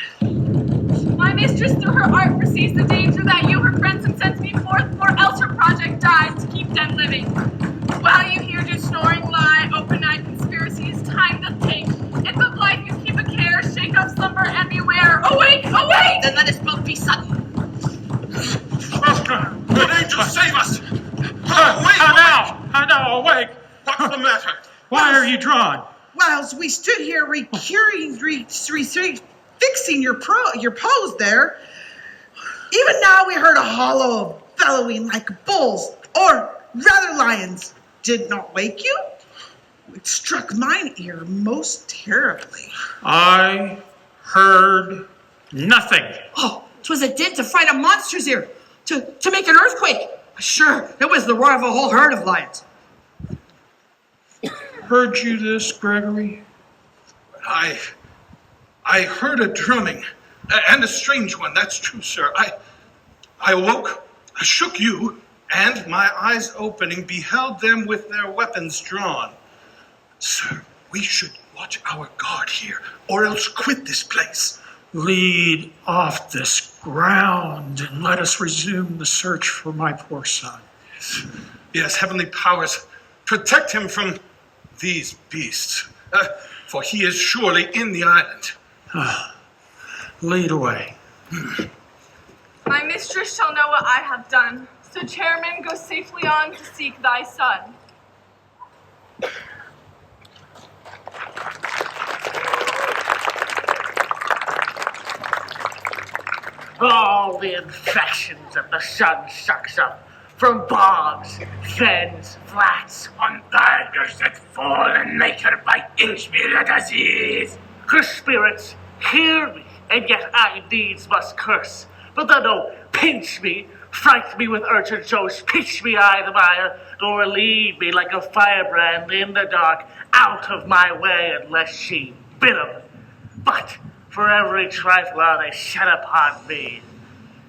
My mistress through her art foresees the danger that you, her friends, have sent me forth, or else her project dies to keep them living. While you here do snoring lie, open-eyed conspiracies, time doth take. If of life you keep a care, shake off slumber and beware. Awake, awake! Then let us both be sudden. Good angel, save us! How now, awake! What's the matter? Why are you drawn? Whilst we stood here fixing your pose there, even now we heard a hollow bellowing like bulls, or rather lions. Did not wake you? It struck mine ear most terribly. I heard nothing. Oh, 'twas a din to fright a monster's ear, to make an earthquake. Sure, it was the roar of a whole herd of lions. Heard you this, Gregory? I heard a drumming, and a strange one, that's true, sir. I awoke, I shook you, and my eyes opening beheld them with their weapons drawn. Sir, we should watch our guard here, or else quit this place. Lead off this ground and let us resume the search for my poor son. Yes, heavenly powers, protect him from these beasts, for he is surely in the island. Lead away. My mistress shall know what I have done. So, chairman, go safely on to seek thy son. All the infections that the sun sucks up, from bogs, fens, flats, On tigers that fall and make her bite inch me like a disease. her spirits hear me, and yet I needs must curse. But thou no pinch me, fright me with urchin shows, pitch me I the mire, nor lead me like a firebrand in the dark, out of my way unless she bid 'em. But for every trifle they shed upon me,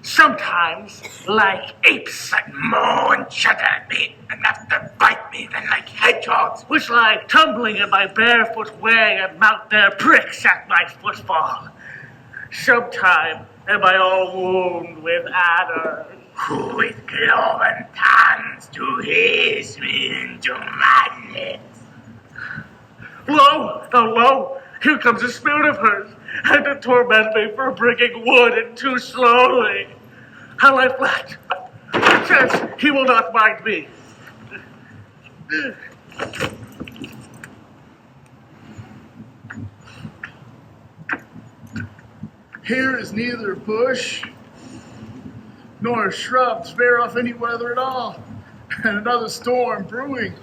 sometimes like apes But mow and chatter at me, enough to bite me, then like hedgehogs. which lie tumbling in my barefoot way and mount their pricks at my footfall. Sometime am I all wound with adders, Who with cloven tongues to hiss me into madness. Lo, oh lo, here comes a spirit of hers, and to torment me for bringing wood in too slowly. How lie flat, perchance he will not mind me. Here is neither bush nor shrubs bear off any weather at all. And another storm brewing.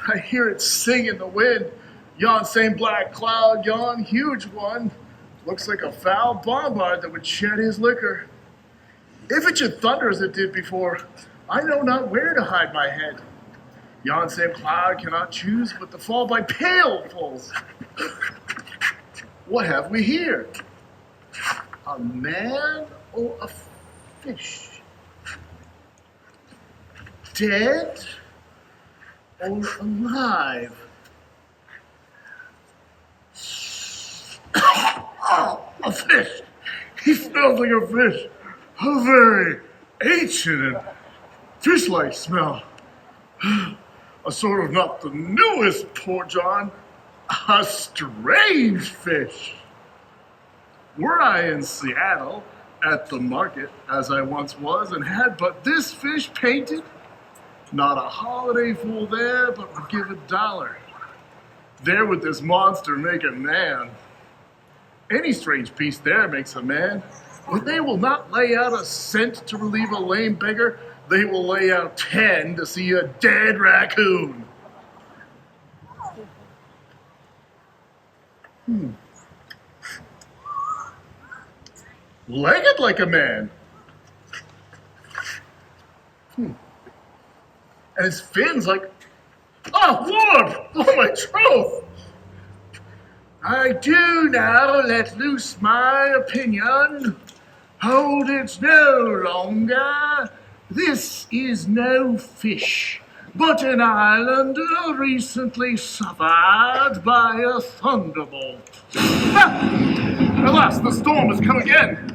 I hear it sing in the wind. Yon same black cloud, yon huge one, looks like a foul bombard that would shed his liquor. If it should thunder as it did before, I know not where to hide my head. Yon same cloud cannot choose but to fall by pailfuls. What have we here? A man or a fish? Dead or alive? Oh, a fish. He smells like a fish. A very ancient and fish-like smell. A sort of not the newest, poor John. A strange fish. Were I in Seattle at the market, as I once was, and had but this fish painted, not a holiday fool there but would give $1. There would this monster make a man. Any strange beast there makes a man, but they will not lay out a cent to relieve a lame beggar. They will lay out 10 to see a dead raccoon. Legged like a man. And his fins like... Oh, Lord! Oh, my troth! I do now let loose my opinion. Hold it no longer. This is no fish, but an islander recently suffered by a thunderbolt. Ah! Alas, the storm has come again.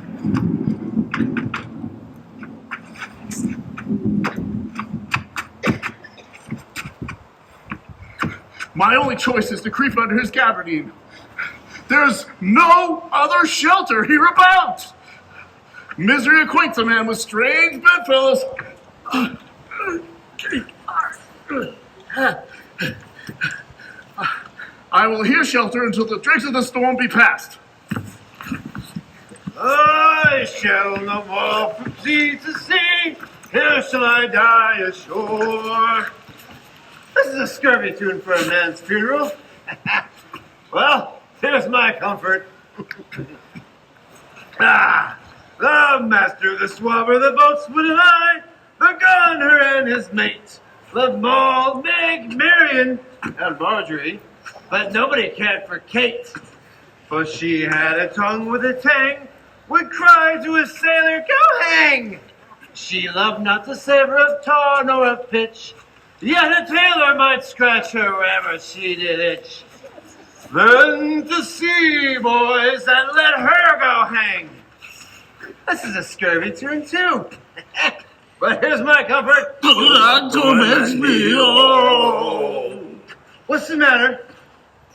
My only choice is to creep under his gabardine. There's no other shelter hereabouts. Misery acquaints a man with strange bedfellows. I will here shelter until the dregs of the storm be past. I shall no more from sea to sea. Here shall I die ashore. This is a scurvy tune for a man's funeral. Well, here's my comfort. The master of the swabber, the boatswain, and I, the gunner and his mate, love Maud, Meg, Marion, and Marjorie, but nobody cared for Kate, for she had a tongue with a tang, would cry to a sailor, "Go hang!" She loved not the savor of tar nor of pitch, yet a tailor might scratch her wherever she did itch. Learn to see, boys, and let her go hang. This is a scurvy tune, too. But here's my comfort. That torments me, oh. What's the matter?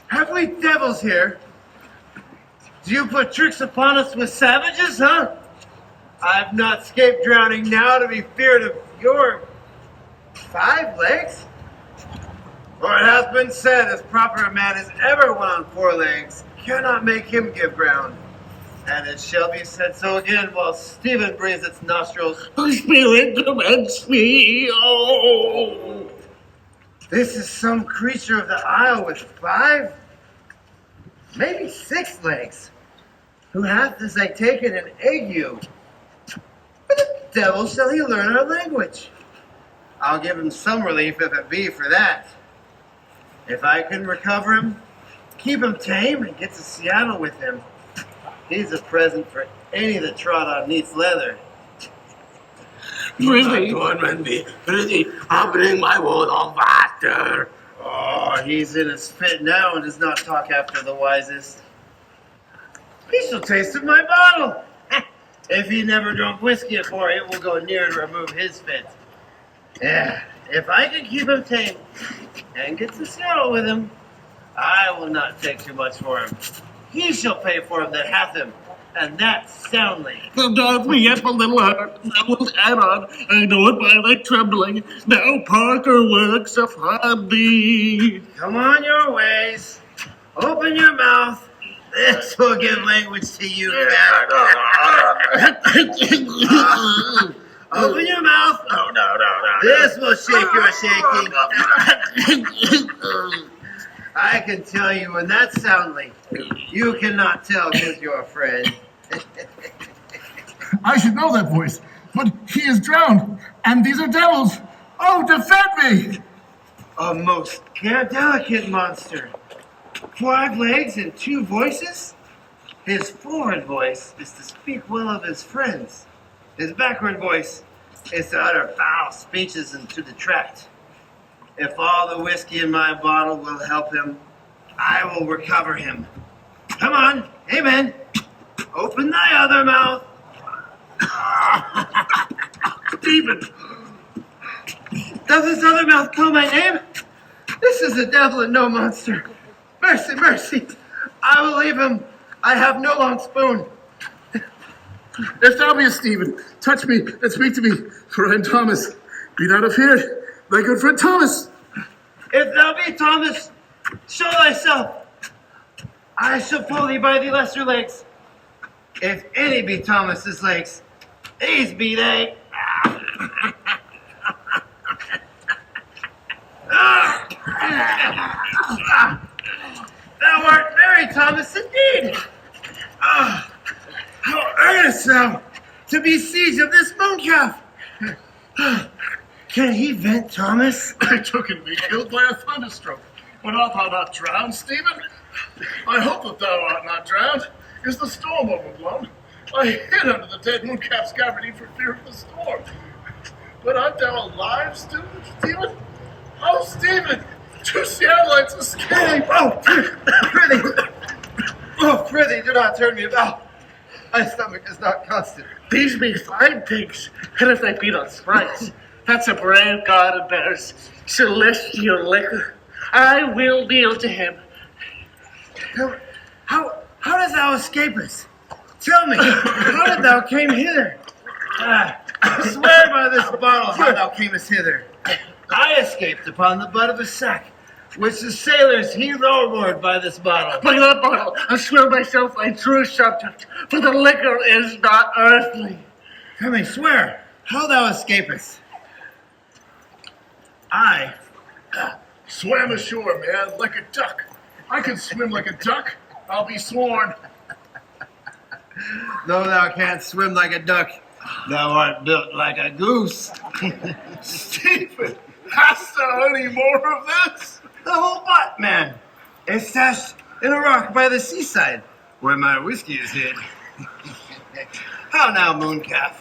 Have we devils here? Do you put tricks upon us with savages, huh? I've not escaped drowning now to be feared of your 5 legs. For it hath been said, as proper a man as ever went on 4 legs cannot make him give ground. And it shall be said so again while Stephen breathes its nostrils. The spirit torments me, oh. This is some creature of the isle with 5, maybe 6 legs, who hath, as I take it, an ague. Where the devil shall he learn our language? I'll give him some relief if it be for that. If I can recover him, keep him tame, and get to Seattle with him, he's a present for any that trod on neat's leather. Really? Torment me. Really, I'll bring my wood on faster. Oh, he's in his fit now and does not talk after the wisest. He shall taste of my bottle. If he never drunk whiskey afore, it will go near to remove his fit. Yeah, if I can keep him tame and get to Seattle with him, I will not take too much for him. He shall pay for him that hath him, and that soundly. The dog me yet a little hurt. That will add on. I know it by thy trembling. Now Parker works upon thee. Come on your ways. Open your mouth. This will give language to you, fat. Open your mouth. No. This will shake your shaking. I can tell you, and that's soundly. You cannot tell who's your friend. I should know that voice, but he is drowned, and these are devils. Oh, defend me! A most delicate monster. 5 legs and 2 voices? His forward voice is to speak well of his friends. His backward voice is to utter foul speeches and to detract. If all the whiskey in my bottle will help him, I will recover him. Come on, Amen. Open thy other mouth. Demon! Does this other mouth call my name? This is the devil and no monster. Mercy, mercy. I will leave him. I have no long spoon. If thou be a Stephen, touch me and speak to me, for I am Thomas. Be not afeard, thy good friend Thomas. If thou be Thomas, show thyself. I shall pull thee by the lesser legs. If any be Thomas's legs, these be they. Thou art merry, Thomas, indeed. How earnest thou to be siege of this mooncalf. Can he vent, Thomas? I took him to be killed by a thunderstroke. But art thou not drowned, Stephen? I hope that thou art not drowned. Is the storm overblown? I hid under the dead mooncalf's gabardine for fear of the storm. But art thou alive, Stephen? Oh, Stephen! 2 Seattleites escaped! Prithee, do not turn me about. My stomach is not constant. These be fine pigs, and if they be not sprites, that's a brave god and bears celestial liquor. I will kneel to him. How did thou escape us? Tell me, how did thou came hither? Swear by this bottle how thou camest hither. I escaped upon the butt of a sack, which the sailors heaved overboard by this bottle. By that bottle, I swear myself a true subject, for the liquor is not earthly. Come me, swear, how thou escapest. I Swam ashore, man, like a duck. I can swim like a duck. I'll be sworn. Though thou canst swim like a duck, thou art built like a goose. Stephen, hast thou any more of this? The whole butt, man. It's stashed in a rock by the seaside, where my whiskey is hid. How now, mooncalf?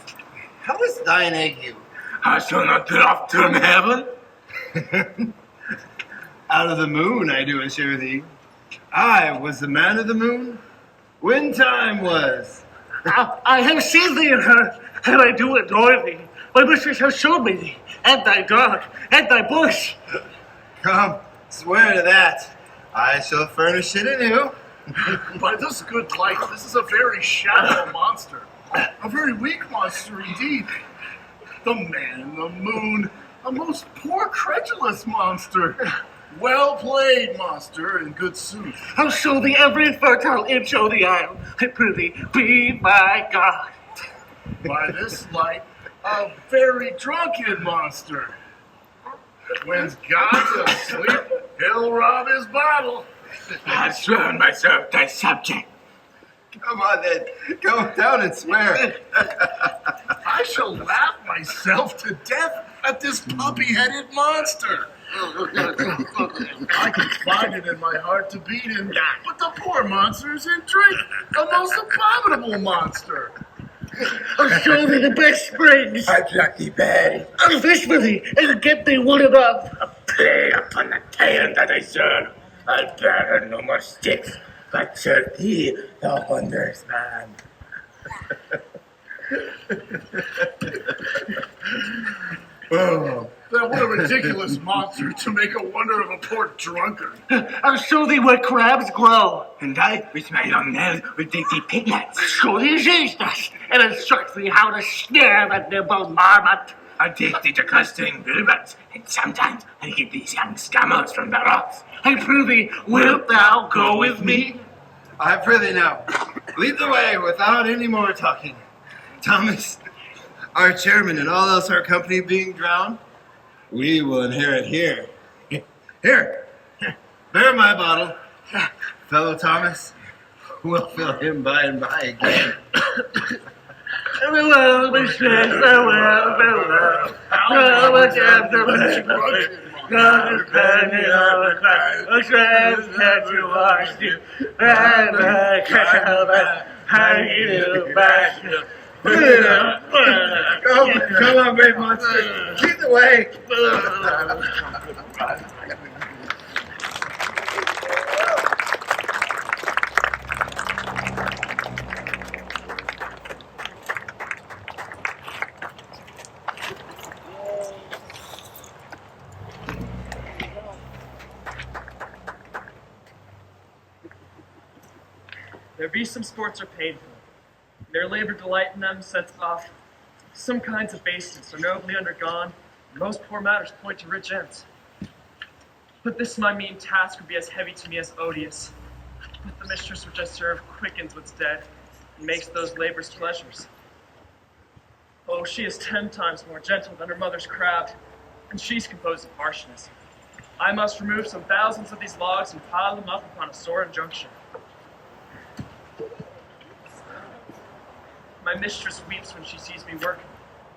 How is thine ague? I shall not drop from heaven. Out of the moon, I do assure thee. I was the man of the moon when time was. I have seen thee in her, and I do adore thee. My mistress has shown me thee, and thy dog, and thy bush. Come, swear to that. I shall furnish it anew. By this good light, this is a very shallow monster. A very weak monster indeed. The man in the moon, a most poor credulous monster. Well played, monster, in good sooth. I'll show thee every fertile inch o' the isle. I prithee, be my God. By this light, a very drunken monster. When God's asleep, he'll rob his bottle. I swear myself thy subject. Come on then, go down and swear. I shall laugh myself to death at this puppy-headed monster. I confided in my heart to beat him, but the poor monster is in drink, a most abominable monster. I'll show thee the best springs. I pluck thee berries. I'll fish with thee, and get thee wood enough. A prey upon the tyrant that I serve. I'll gather no more sticks, but serve thee, the wondrous man. Oh, what a ridiculous monster to make a wonder of a poor drunkard. I'll show thee where crabs grow. And I, with my long nails, will take thee piglets. Show thee Jesus, and instruct thee how to snare that nimble marmot. I'll take thee to clustering bulbats, and sometimes I'll give these young scammers from the rocks. I prithee, wilt thou go with me? I prithee now, lead the way without any more talking. Thomas, our chairman and all else our company being drowned, we will inherit here. Here, bear my bottle. Fellow Thomas, we'll fill him by and by again. Farewell, my friend, farewell, farewell. Farewell, my friend, God is bending on the clouds. The strands that you washed you, and the Caliban, hang you back to. Come on, brave monster. Lead the way. There be some sports are painful. Their labor delight in them sets off some kinds of baseness are nobly undergone, and most poor matters point to rich ends. But this my mean task would be as heavy to me as odious. But the mistress which I serve quickens what's dead, and makes those labors pleasures. Oh, she is 10 times more gentle than her mother's craft, and she's composed of harshness. I must remove some thousands of these logs and pile them up upon a sore injunction. My mistress weeps when she sees me working,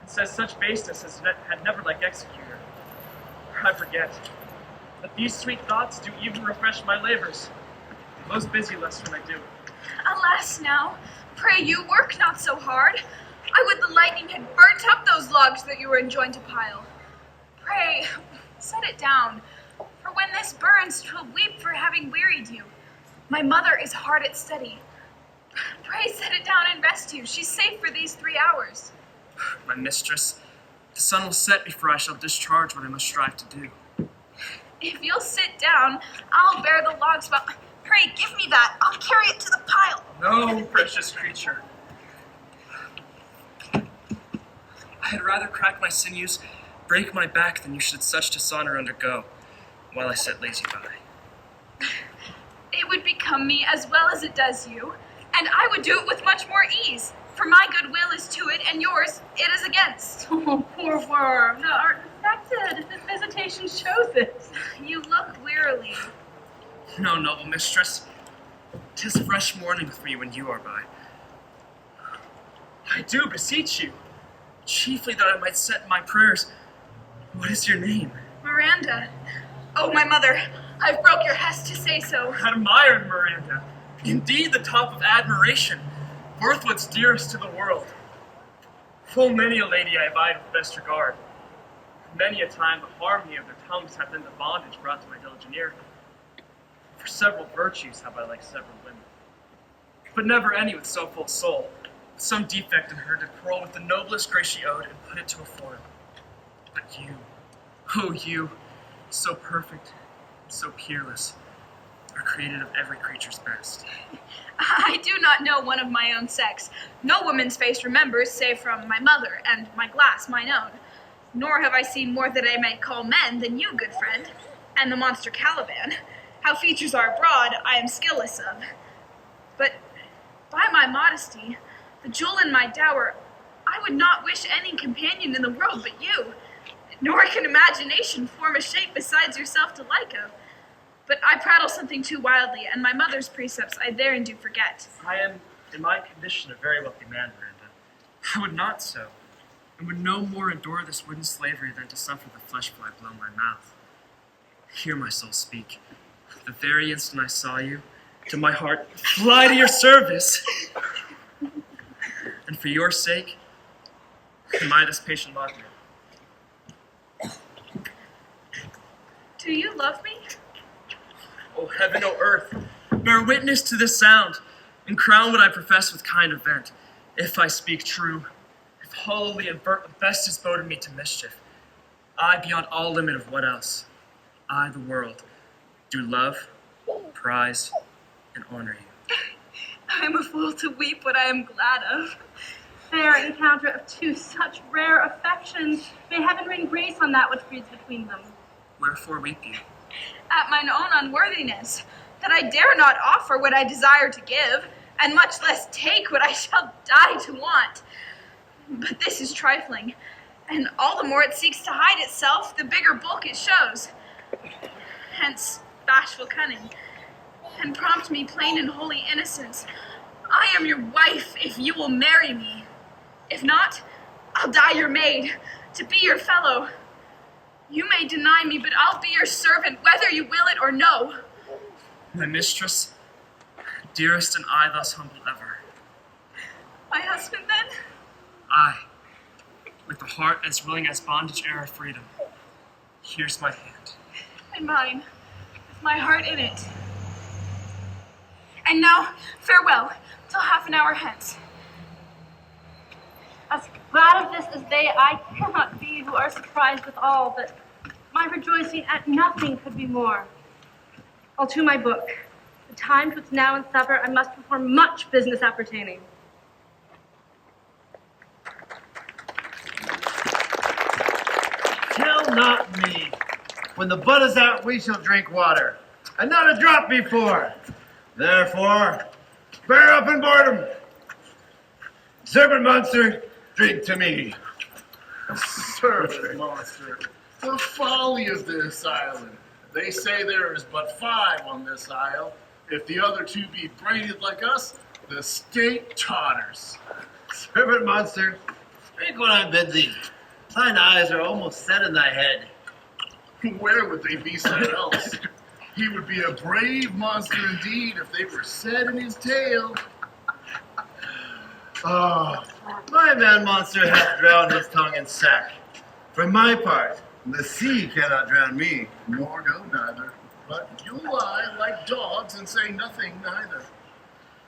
and says such baseness as had never like executor. I forget, but these sweet thoughts do even refresh my labors. Most busy less when I do. Alas now, pray you work not so hard. I would the lightning had burnt up those logs that you were enjoined to pile. Pray, set it down, for when this burns, 'twill weep for having wearied you. My mother is hard at study. Pray set it down and rest you. She's safe for these 3 hours. My mistress, the sun will set before I shall discharge what I must strive to do. If you'll sit down, I'll bear the logs. Well, pray give me that. I'll carry it to the pile. No, precious creature. I had rather crack my sinews, break my back, than you should such dishonor undergo, while I sit lazy by. It would become me as well as it does you, and I would do it with much more ease, for my good will is to it, and yours it is against. Oh, poor worm, thou art affected. This visitation shows it. You look wearily. No, noble mistress, 'tis fresh morning with me when you are by. I do beseech you, chiefly that I might set my prayers. What is your name? Miranda. Oh, my mother, I've broke your hest to say so. Admired Miranda, indeed the top of admiration, worth what's dearest to the world. Full many a lady I abide with best regard. Many a time the harmony of their tongues hath been the bondage brought to my diligent ear. For several virtues have I like several women, but never any with so full soul. Some defect in her did quarrel with the noblest grace she owed and put it to a foil. But you, oh you, so perfect, so peerless, are created of every creature's best. I do not know one of my own sex. No woman's face remembers, save from my mother, and my glass mine own. Nor have I seen more that I might call men than you, good friend, and the monster Caliban. How features are abroad, I am skilless of. But by my modesty, the jewel in my dower, I would not wish any companion in the world but you, nor can imagination form a shape besides yourself to like of. But I prattle something too wildly, and my mother's precepts I therein do forget. I am, in my condition, a very wealthy man, Miranda. I would not so, and would no more endure this wooden slavery than to suffer the flesh fly blow my mouth. Hear my soul speak. The very instant I saw you, to my heart, fly to your service. And for your sake, am I this patient lodger? Do you love me? O heaven, O earth, bear witness to this sound, and crown what I profess with kind event. If I speak true, if holy and best is boded me to mischief, I beyond all limit of what else, I the world, do love, prize, and honor you. I am a fool to weep what I am glad of. Fair encounter of two such rare affections. May heaven rain grace on that which breeds between them. Wherefore weep you? At mine own unworthiness, that I dare not offer what I desire to give, and much less take what I shall die to want. But this is trifling, and all the more it seeks to hide itself, the bigger bulk it shows. Hence, bashful cunning, and prompt me plain and holy innocence. I am your wife if you will marry me. If not, I'll die your maid, to be your fellow. You may deny me, but I'll be your servant, whether you will it or no. My mistress, dearest, and I thus humble ever. My husband, then? I, with a heart as willing as bondage ere freedom. Here's my hand. And mine, with my heart in it. And now, farewell, till half an hour hence. As glad of this as they, I cannot be, who are surprised with all, but my rejoicing at nothing could be more. I'll to my book. The time twixt now and supper, I must perform much business appertaining. Tell not me. When the bud is out, we shall drink water, and not a drop before. Therefore, bear up and boredom. Serpent monster, drink to me. Serpent monster, the folly of this island. They say there is but 5 on this isle. If the other 2 be braided like us, the state totters. Serpent monster, drink what I bid thee. Thine eyes are almost set in thy head. Where would they be set else? He would be a brave monster indeed if they were set in his tail. Oh, my man monster hath drowned his tongue in sack. For my part, the sea cannot drown me. Nor go neither. But you lie like dogs and say nothing neither.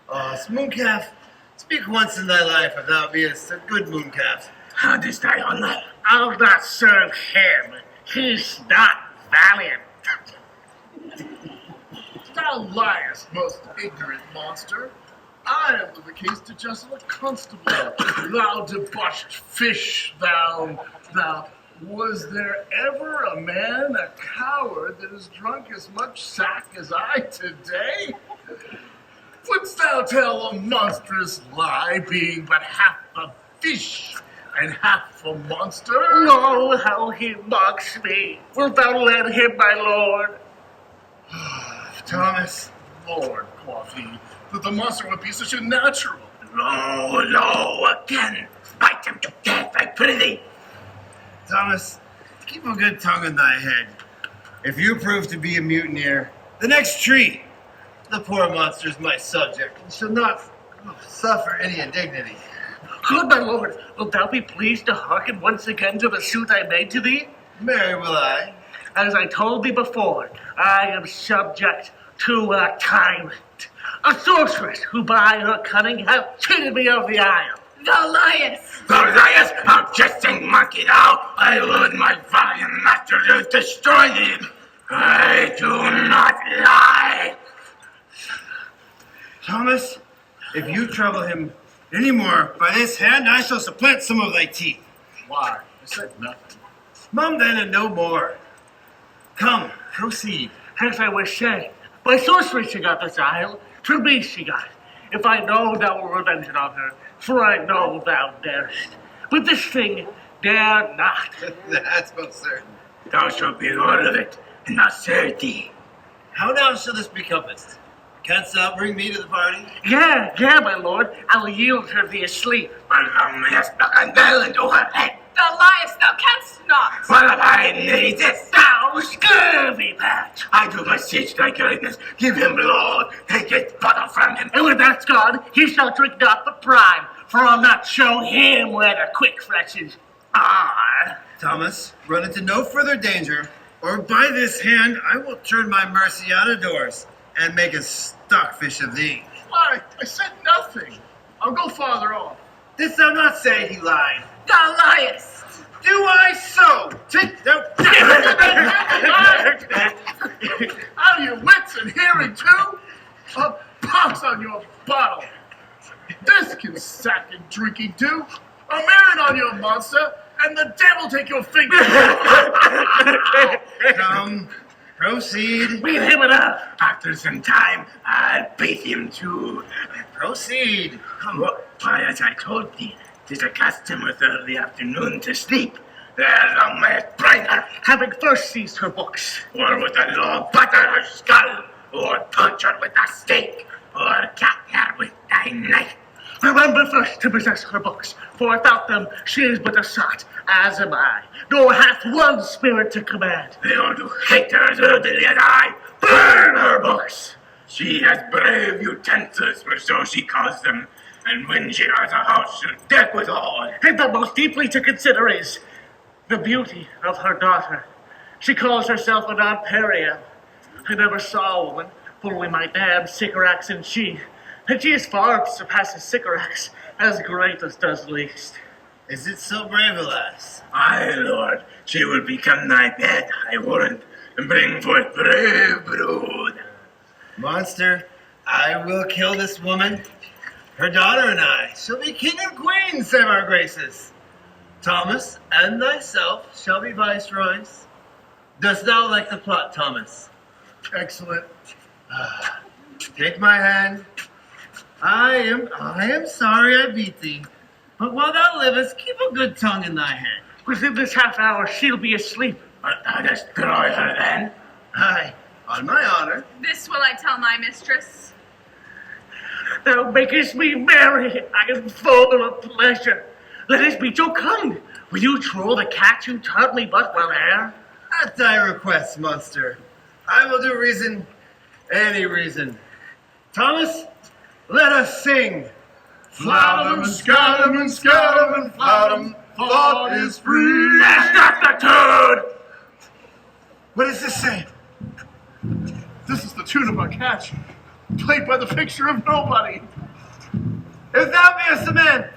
Mooncalf, speak once in thy life if thou beest a good mooncalf. How dost thou honor? I'll not serve him. He's not valiant. Thou liest, most ignorant monster. I am of the case to Chewelah Constable. Thou debauched fish, thou. Was there ever a man, a coward, that has drunk as much sack as I today? Wouldst thou tell a monstrous lie, being but half a fish and half a monster? Oh, how he mocks me. Wilt thou let him, my lord? Thomas. Lord, quoth he, that the monster would be such a natural. No, again. Bite him to death, I prithee. Thomas, keep a good tongue in thy head. If you prove to be a mutineer, the next tree, the poor monster is my subject and shall not suffer any indignity. Good my lord, wilt thou be pleased to hearken once again to the suit I made to thee? Marry will I. As I told thee before, I am subject to a tyrant, a sorceress who by her cunning hath cheated me of the isle. Thou liest! Thou liest, thou jesting monkey thou! I would my valiant master to destroy thee! I do not lie! Thomas, if you trouble him any more, by this hand I shall supplant some of thy teeth. Why? I said nothing. Mum then and no more. Come, proceed. As I was saying, by sorcery she got this isle, to me she got it. If I know thou wilt revenge it on her, for I know thou darest. But this thing dare not. That's most certain. Thou shalt be lord of it, and not serve thee. How now shall this be compassed? Canst thou bring me to the party? Yeah, my lord. I'll yield her thee asleep. But thou mayest knock a nail into her head. Thou liest, thou canst not. What have I need this? Thou scurvy patch. I do beseech thy greatness. Give him blood. Take his bottle from him. And when that's gone, he shall drink not the prime, for I'll not show him where the quick fletches are. Thomas, run into no further danger, or by this hand I will turn my mercy out of doors and make a stockfish of thee. Why? I said nothing. I'll go farther off. Didst thou not say he lied? Thou liest! Do I so? Take thou. Out of your wits and hearing too? A pox on your bottle. This can sack and drinking do. A merit on your monster, and the devil take your finger. Come, proceed. Beat him enough. After some time, I'll beat him too. Proceed. Come. Why, as I told thee, 'tis a custom with early afternoon to sleep. There thou mayest bring her, Having first seized her books, or with a law butter her skull, or torture with a stake, or cut her with thy knife. remember first to possess her books, for without them she is but a sot, as am I, nor hath one spirit to command. They ought to hate her as earthily as I. Burn her books. She has brave utensils, for so she calls them, and when she has a house, she'll deck with all. And the most deeply to consider is the beauty of her daughter. She calls herself an Imperial. I never saw a woman, for only my damn Sycorax and she is far surpasses Sycorax, as great as does least. Is it so brave a lass? Aye, Lord, she will become thy pet, I warrant, and bring forth brave brood. Monster, I will kill this woman. Her daughter and I shall be king and queen, save our graces. Thomas and thyself shall be viceroys. Dost thou like the plot, Thomas? Excellent. Take my hand. I am sorry I beat thee, but while thou livest, keep a good tongue in thy head. Within this half hour, she'll be asleep. Art thou destroy her then? Aye, on my honor. This will I tell my mistress. Thou makest me merry. I am full of pleasure. Let us be so kind. Will you troll the cat who taught me but well air? At thy request, monster. I will do reason, any reason. Thomas, let us sing. Flout 'em, scout 'em, and scout 'em, and flout 'em. Thought is free. That's not the tune! What does this say? This is the tune of our catch, played by the picture of nobody. If thou beest a man,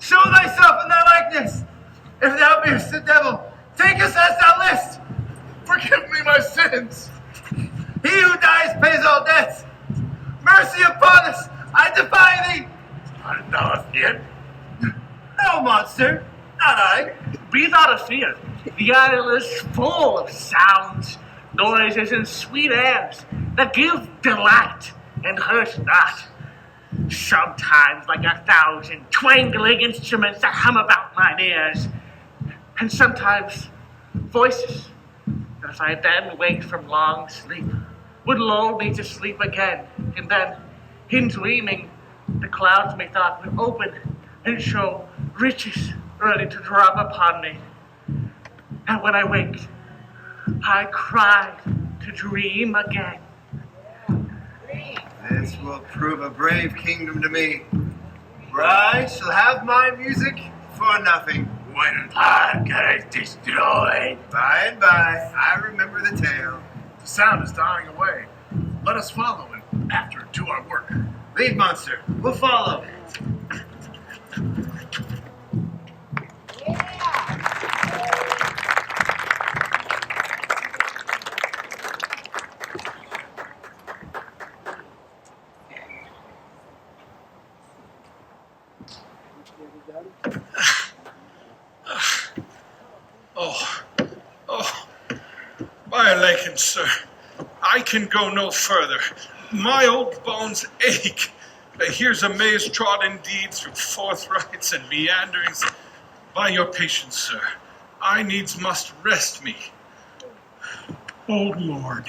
show thyself in thy likeness. If thou beest a devil, take us as thou list. Forgive me my sins. He who dies pays all debts. Mercy upon us, I defy thee. Art thou afeard? No, monster, not I. Be not afeard. The isle is full of sounds, noises, and sweet airs that give delight and hurt not. Sometimes like 1,000 twangling instruments that hum about mine ears, and sometimes voices that if I then wake from long sleep would lull me to sleep again, and then, in dreaming, the clouds methought would open and show riches ready to drop upon me. And when I waked, I cried to dream again. This will prove a brave kingdom to me, for I shall have my music for nothing. When Parker is destroyed. By and by, I remember the tale. The sound is dying away. Let us follow and after do our work. Lead, monster. We'll follow. By a lichen, sir, I can go no further. My old bones ache. Here's a maze trod indeed through forthrights and meanderings. By your patience, sir, I needs must rest me. Old Lord,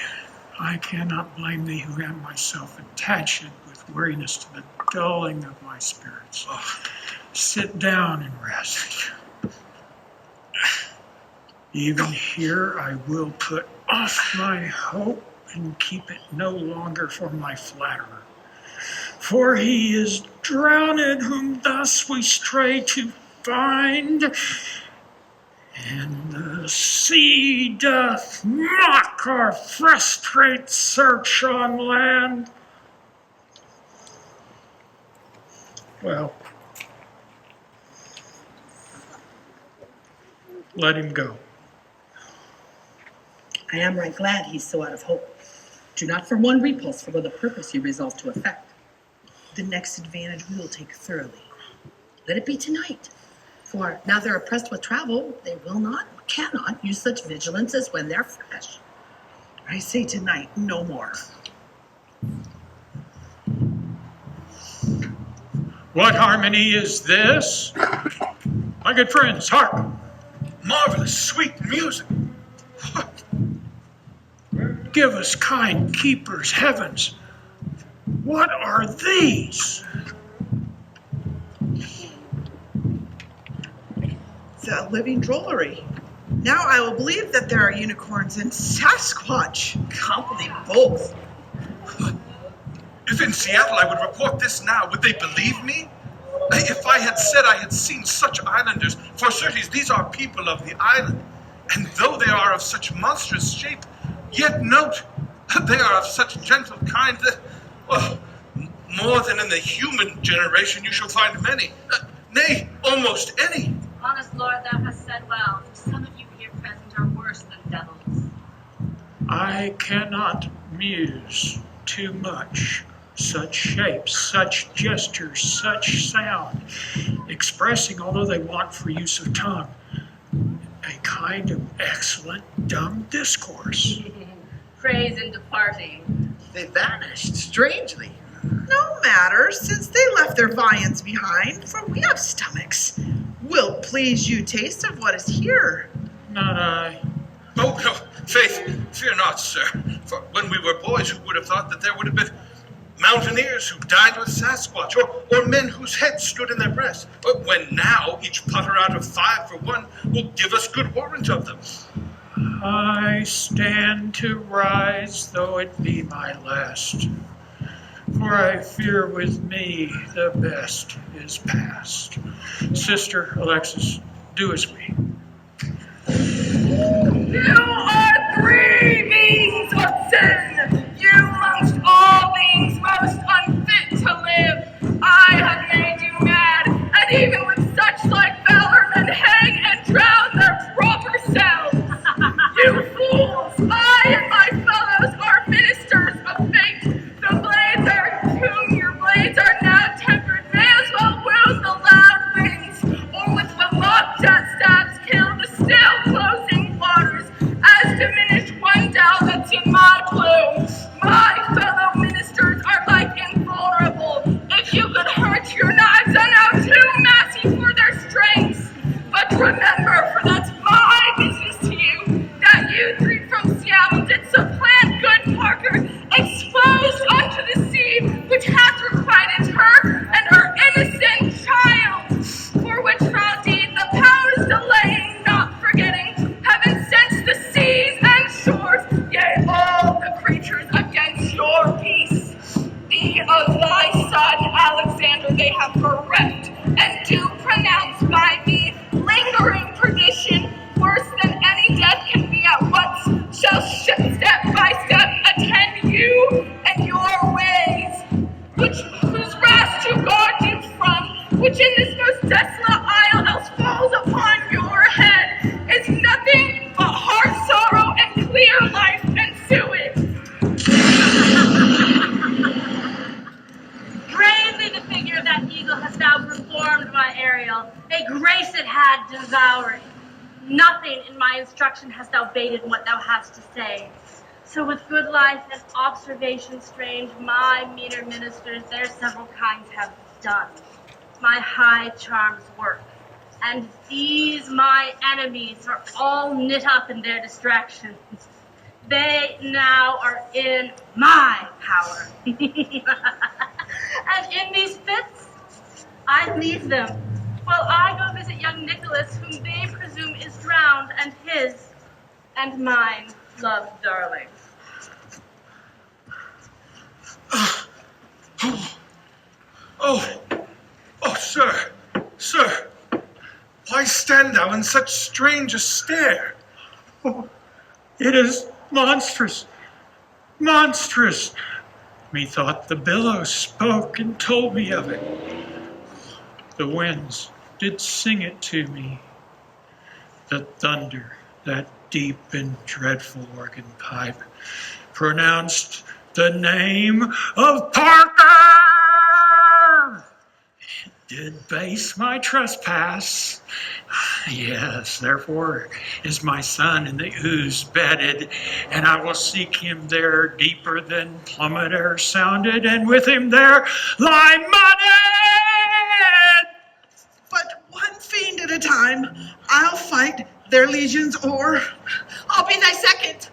I cannot blame thee who am myself attached with weariness to the dulling of my spirits. Sit down and rest. Even here I will put off my hope and keep it no longer for my flatterer. For he is drowned whom thus we stray to find, and the sea doth mock our frustrate search on land. Well, let him go. I am right glad he's so out of hope. Do not for one repulse forgo the purpose you resolve to effect. The next advantage we will take thoroughly. Let it be tonight. For now they're oppressed with travel, they will not, cannot use such vigilance as when they're fresh. I say tonight, no more. What harmony is this? My good friends, hark! Marvelous, sweet music. Give us, kind keepers, heavens. What are these? The living drollery. Now I will believe that there are unicorns and Sasquatch. Can't believe both. If in Seattle I would report this now, would they believe me? If I had said I had seen such islanders, for certes these are people of the island, and though they are of such monstrous shape, yet note, they are of such gentle kind that, well, more than in the human generation you shall find many, nay, almost any. Honest Lord, thou hast said well. Some of you here present are worse than devils. I cannot muse too much, such shapes, such gestures, such sound, expressing, although they want for use of tongue, a kind of excellent dumb discourse. Praise and departing. They vanished strangely. No matter, since they left their viands behind, for we have stomachs. Will please you taste of what is here. Not I. Oh, no, Faith, fear not, sir. For when we were boys, who would have thought that there would have been mountaineers who died with Sasquatch, or men whose heads stood in their breasts? But when now each putter out of 5 for 1 will give us good warrant of them. I stand to rise, though it be my last. For I fear with me the best is past. Sister Alexis, do as we. You are 3 beings of sin. You amongst all beings most unfit to live. I have made you mad, and even with such like valor men hang and drown their proper selves. You fools! I and my fellows are ministers of fate. The blades are tuned, your blades are now tempered. May as well wield the loud winds, or with the mock jet stabs kill the still closing waters, as diminish one down that's in my plume. My fellow ministers are like invulnerable. If you could hurt your knives are now too massy for their strengths. But remember, for that's my business to you, that you 3 from Seattle did supplant good Parker, exposed unto the sea, which hath requited her and her innocent child. For which foul deed the powers delaying, not forgetting, have incensed the seas and shores, yea, all the creatures against your peace. Thee of thy son Alexander they have bereft, and do pronounce by thee lingering perdition, worse than any death can be at once, shall step by step attend you and your ways, whose wrath to guard you from, which in this most desolate isle else falls upon your head, is nothing but hard sorrow and clear life ensuing. Bravely the figure of that eagle hast thou performed, my Ariel, a grace it had devouring. Nothing in my instruction hast thou bated what thou hast to say. So with good life and observation strange, my meaner ministers their several kinds have done. My high charms work, and these my enemies are all knit up in their distractions. They now are in my power. And in these fits, I leave them, while I go visit young Nicholas, whom they presume is drowned, and his and mine loved darling. Oh, sir, why stand thou in such strange a stare? Oh, it is monstrous, monstrous. Methought the billows spoke and told me of it. The winds did sing it to me. The thunder, that deep and dreadful organ pipe, pronounced the name of Parker! It did base my trespass. Yes, therefore is my son in the ooze bedded, and I will seek him there deeper than plummet e'er sounded, and with him there lie mudded! But one fiend at a time, I'll fight their legions, or I'll be thy second.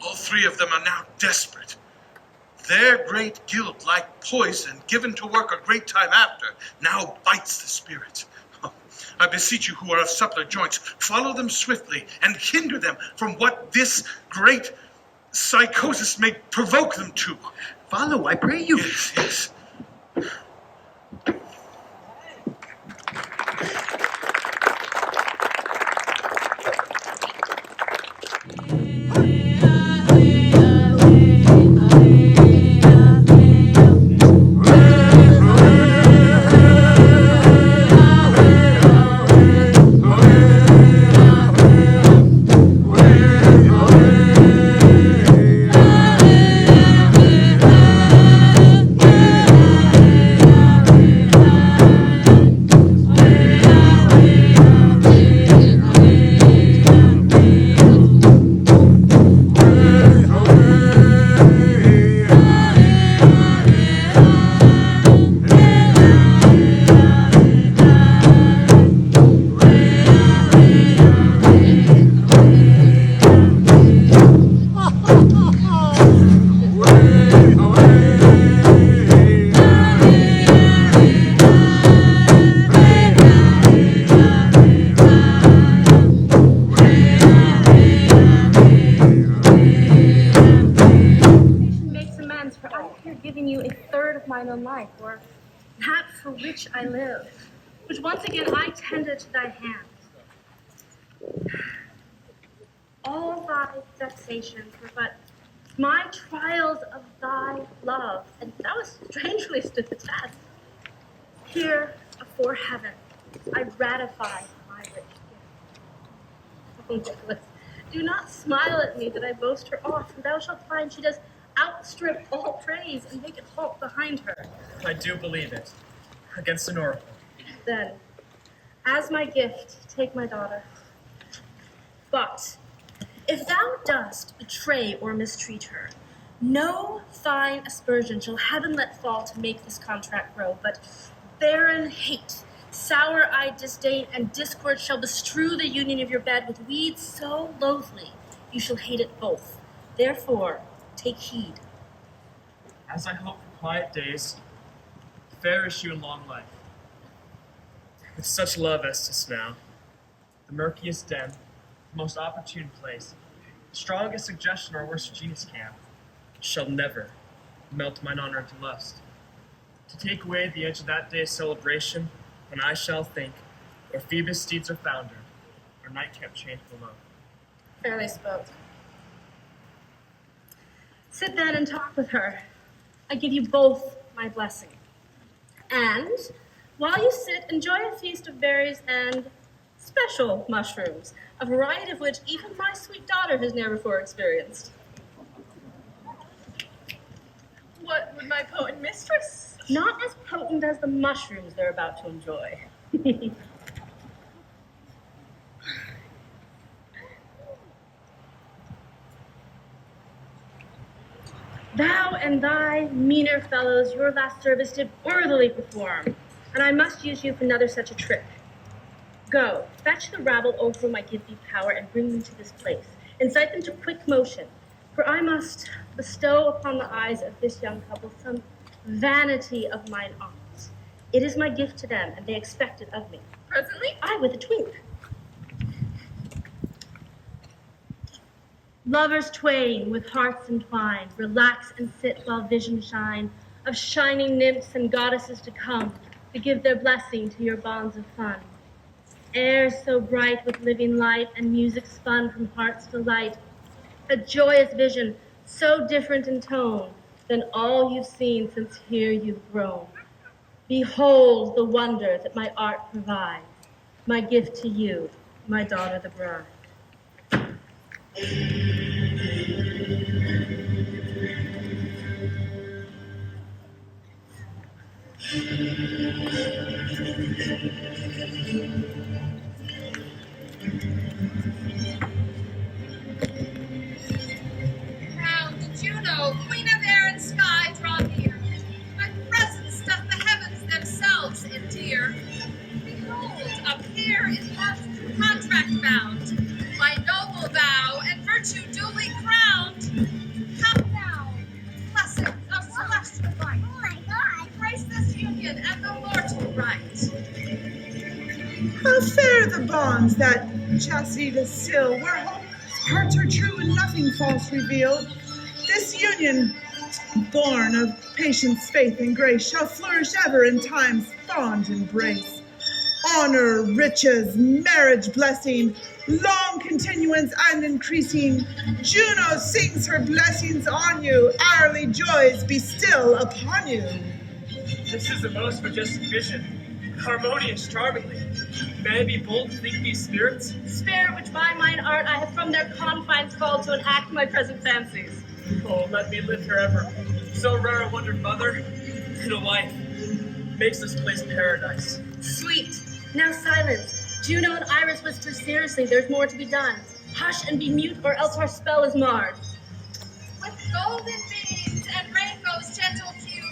All 3 of them are now desperate. Their great guilt, like poison given to work a great time after, now bites the spirit. Oh, I beseech you who are of suppler joints, follow them swiftly and hinder them from what this great psychosis may provoke them to. Follow, I pray you. Yes. that for which I live, which once again I tender to thy hand. All thy vexations were but my trials of thy love, and thou hast strangely stood the test. Here, afore heaven, I ratify my rich gift. Oh, Nicholas, do not smile at me that I boast her off, for thou shalt find she does outstrip all praise and make it halt behind her. I do believe it. Against an oracle. Then, as my gift, take my daughter. But if thou dost betray or mistreat her, no fine aspersion shall heaven let fall to make this contract grow, but barren hate, sour-eyed disdain, and discord shall bestrew the union of your bed with weeds so loathly you shall hate it both. Therefore, take heed. As I hope for quiet days, fair issue and long life. With such love as 'tis now, the murkiest den, the most opportune place, the strongest suggestion our worst genius can, shall never melt mine honor into lust. To take away the edge of that day's celebration, when I shall think, where Phoebus' steeds are foundered, or night kept chained below. Fairly spoke. Sit then and talk with her. I give you both my blessing. And while you sit, enjoy a feast of berries and special mushrooms, a variety of which even my sweet daughter has never before experienced. What would my potent mistress? Not as potent as the mushrooms they're about to enjoy. Thou and thy meaner fellows your last service did worthily perform, and I must use you for another such a trick. Go, fetch the rabble over whom I give thee power, and bring them to this place. Incite them to quick motion, for I must bestow upon the eyes of this young couple some vanity of mine art. It is my gift to them, and they expect it of me. Presently? I with a twink. Lovers twain, with hearts entwined, relax and sit while visions shine of shining nymphs and goddesses to come to give their blessing to your bonds of fun. Air so bright with living light and music spun from heart's delight, a joyous vision so different in tone than all you've seen since here you've grown. Behold the wonder that my art provides, my gift to you, my daughter the bride. Proud Juno, queen of air and sky, draw near. My presence doth the heavens themselves endear. Behold, up here is love contract bound, my noble vow and virtue duly crowned. Come now, blessings of celestial light. Oh my God! Embrace this union and the mortal right. How fair the bonds that chastity distill, where hearts are true and nothing false revealed. This union, born of patience, faith, and grace, shall flourish ever in time's fond embrace. Honor, riches, marriage blessing, long continuance and increasing. Juno sings her blessings on you, hourly joys be still upon you. This is a most majestic vision, harmonious charmingly. May I be bold to think these spirits? Spirit which by mine art I have from their confines called to enact my present fancies. Oh, let me live forever. So rare a wondered mother and a wife makes this place paradise. Sweet, now silence. Juno and Iris whisper seriously, there's more to be done. Hush and be mute, or else our spell is marred. With golden beams and rainbow's gentle hue,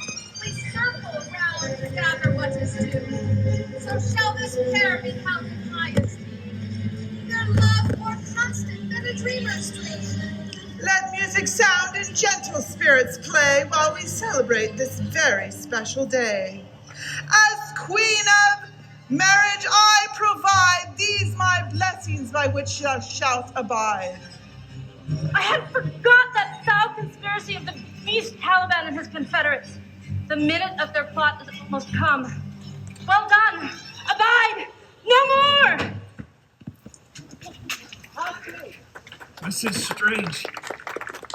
we circle round to gather what is due. So shall this pair be held in high esteem, their love more constant than a dreamer's dream. Let music sound and gentle spirits play while we celebrate this very special day. As queen of marriage I provide these my blessings by which thou shalt abide. I had forgot that foul conspiracy of the beast Caliban and his confederates. The minute of their plot is almost come. Well done! Abide! No more! This is strange.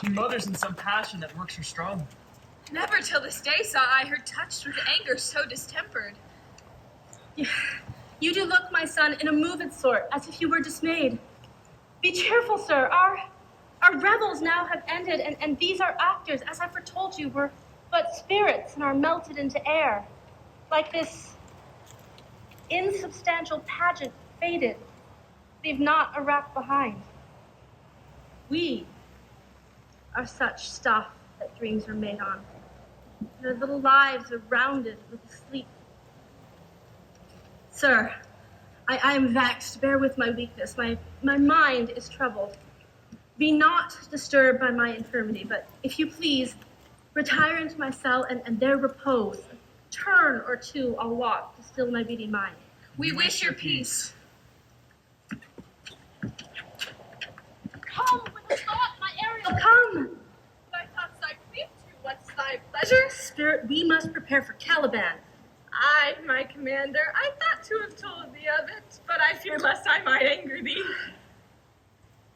Your mother's in some passion that works her strong. Never till this day saw I her touched with anger so distempered. You do look, my son, in a moved sort, as if you were dismayed. Be cheerful, sir. Our revels now have ended, and these our actors, as I foretold you, were but spirits and are melted into air. Like this insubstantial pageant faded, leave not a wrack behind. We are such stuff that dreams are made on. Their little lives are rounded with sleep. Sir, I am vexed. Bear with my weakness. My mind is troubled. Be not disturbed by my infirmity, but if you please, retire into my cell and there repose. A turn or two I'll walk to still my beating mind. We wish your peace. Come with a thought, my Ariel, come! Thy thoughts I cleave to, what's thy pleasure? Spirit, we must prepare for Caliban. Aye, my commander, I thought to have told thee of it, but I fear lest I might anger thee.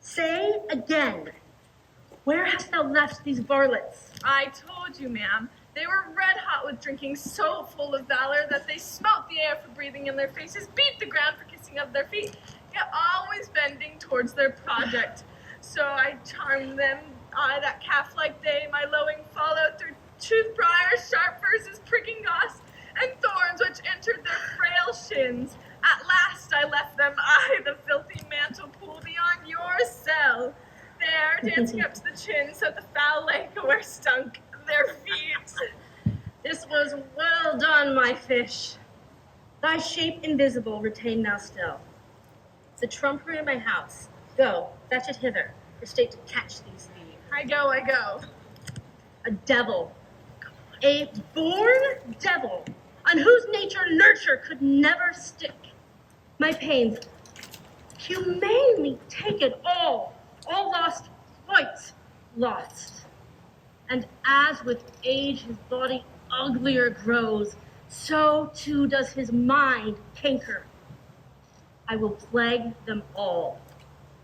Say again, where hast thou left these varlets? I told you, ma'am. They were red hot with drinking, so full of valor that they smote the air for breathing in their faces, beat the ground for kissing of their feet, yet always bending towards their project. So I charmed them, I, that calf-like day, my lowing followed through tooth briars, sharp verses, pricking goss, and thorns which entered their frail shins. At last I left them, I, the filthy mantle pool beyond your cell. There, dancing up to the chin, so the foul lake where stunk their feet. This was well done, my fish. Thy shape invisible retain thou still. The trumpery in my house. Go, fetch it hither, for state to catch these thieves. I go. A devil. A born devil, on whose nature nurture could never stick. My pains, humanely taken, all lost, quite lost. And as with age his body uglier grows, so too does his mind canker. I will plague them all,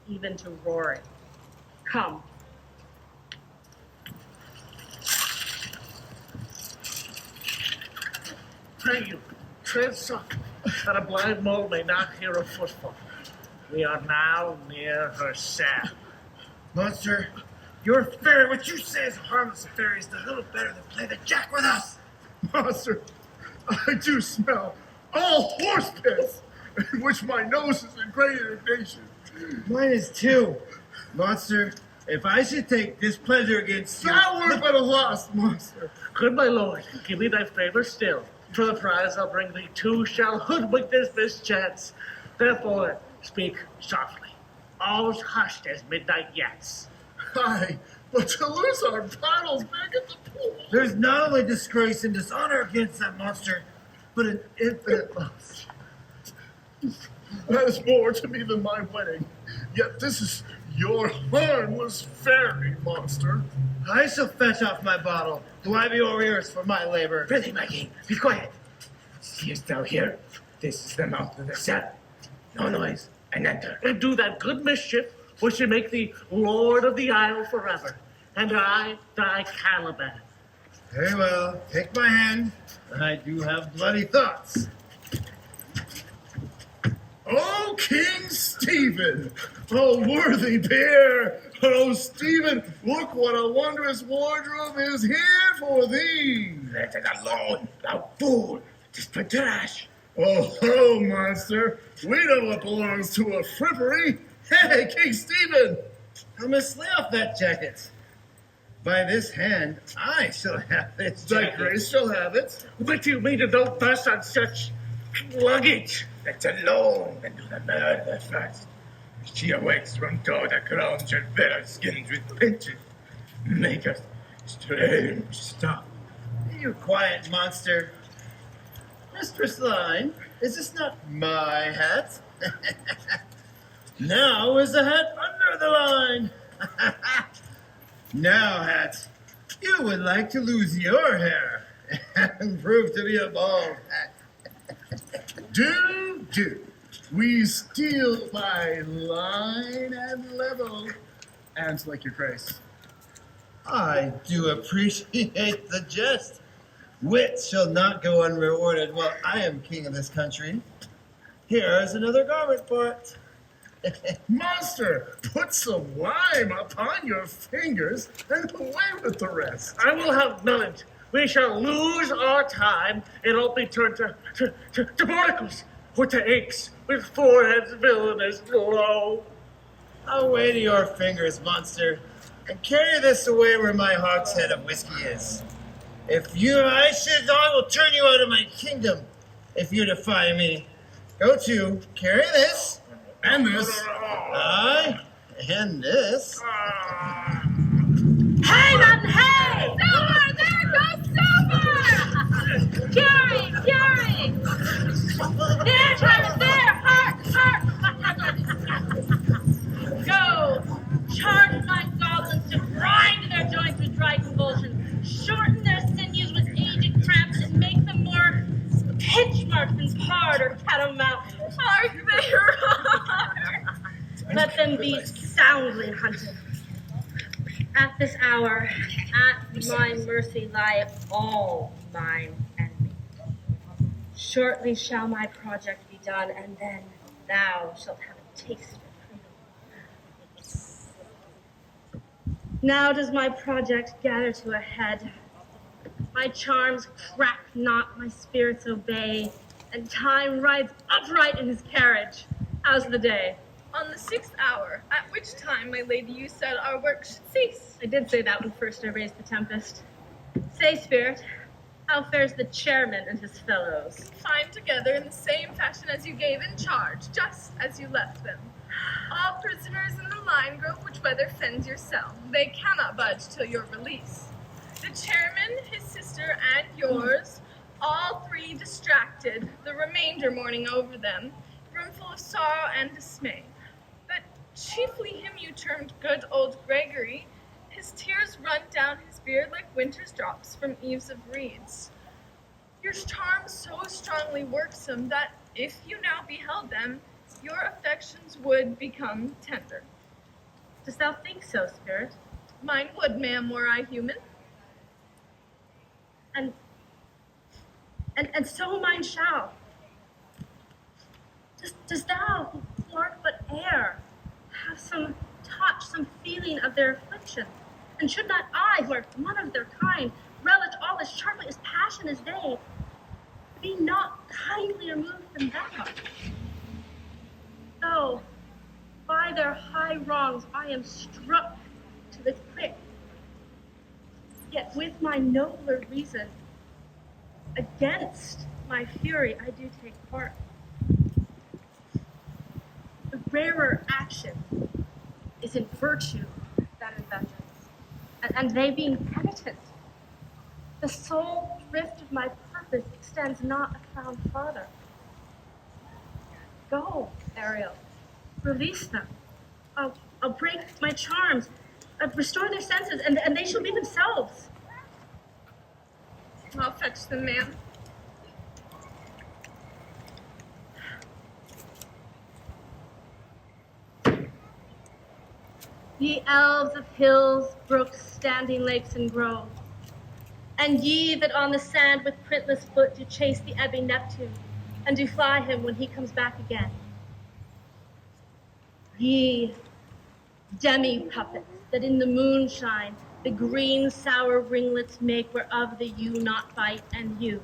even to roaring. Come. Pray you, tread softly, that a blind mole may not hear a footfall. We are now near her cell. Monster, your fairy, what you say is a harmless fairy, is a little better than play the jack with us. Monster, I do smell all horse piss, in which my nose is in great indignation. Mine is too. Monster, if I should take this pleasure against you... That were but a loss, monster. Good my lord, give me thy favor still. For the prize I'll bring thee two shall hoodwink this mischance. Therefore, speak softly. All's hushed as midnight yets. Aye, but to lose our battles back at the pool. There's not only disgrace and dishonor against that monster, but an infinite loss. That is more to me than my wedding. Yet this is your harmless fairy, monster. I shall fetch off my bottle. Do I be your ears for my labor? Prithee, my king, be quiet. Seest thou here? This is the mouth of the cell. No noise, and enter. And do that good mischief which should make thee lord of the isle forever, and I thy Caliban. Very well, take my hand. I do have bloody thoughts. Oh, King Stephen! Oh, worthy peer! Oh, Stephen, look what a wondrous wardrobe is here for thee! Let it alone, thou fool! 'Tis for trash. Oh, monster, we know what belongs to a frippery. Hey, King Stephen! I must lay off that jacket. By this hand, I shall have this Thy jacket. grace shall have it. What do you mean to go thus on such luggage? Let alone and do the murder first. She awakes from door that crowns her bare skins with pinches. Make us strange stuff. You quiet monster. Mistress Line, is this not my hat? Now is the hat under the line. Now, hat, you would like to lose your hair. and prove to be a bald hack. Do. We steal by line and level. And like your grace. I do appreciate the jest. Wit shall not go unrewarded while I am king of this country. Here is another garment for it. Monster, put some lime upon your fingers and away with the rest. I will have none of it. We shall lose our time. It'll be turned to barnacles, or to apes, with foreheads villainous low. Away to your fingers, monster, and carry this away where my hogshead of whiskey is. If I will turn you out of my kingdom if you defy me. Go to, carry this. And this. Aye, and this. Hey, Mountain, hey! Silver! There goes Silver! Carry! There, Charlotte, there! Hark! Go! Charge my goblins to grind their joints with dry convulsions, shorten their sinews with aged cramps, and make them more pitch-marked than pard or catamount. Hark, they roar! Let them be soundly hunted. At this hour, at my mercy lieth all mine enemies. Shortly shall my project be done, and then thou shalt have a taste of freedom. Now does my project gather to a head. My charms crack not, my spirits obey, and time rides upright in his carriage. How's the day? On the 6th hour, at which time, my lady, you said our work should cease. I did say that when first I raised the Tempest. Say, Spirit, how fares the chairman and his fellows? Fine together in the same fashion as you gave in charge, just as you left them. All prisoners in the line group which weather fends your cell. They cannot budge till your release. The chairman, his sister, and yours, all three distracted, the remainder mourning over them, brimful of sorrow and dismay. But chiefly him you termed good old Gregory, his tears run down his beard like winter's drops from eaves of reeds. Your charms so strongly worksome that if you now beheld them, your affections would become tender. Dost thou think so, Spirit? Mine would, ma'am, were I human. And so mine shall. Dost thou, who art but air, have some touch, some feeling of their affliction? And should not I, who art one of their kind, relish all as sharply as passion as they, be not kindlier moved than thou? Though by their high wrongs I am struck to the quick, yet with my nobler reason, against my fury I do take part. The rarer action is in virtue than in vengeance, and they being penitent, the sole drift of my purpose extends not a crown farther. Go, Ariel, release them. I'll break my charms, restore their senses, and they shall be themselves. I'll fetch them, ma'am. Ye elves of hills, brooks, standing lakes, and groves, and ye that on the sand with printless foot do chase the ebbing Neptune, and do fly him when he comes back again. Ye demi-puppets that in the moonshine the green sour ringlets make whereof the yew not bite, and you,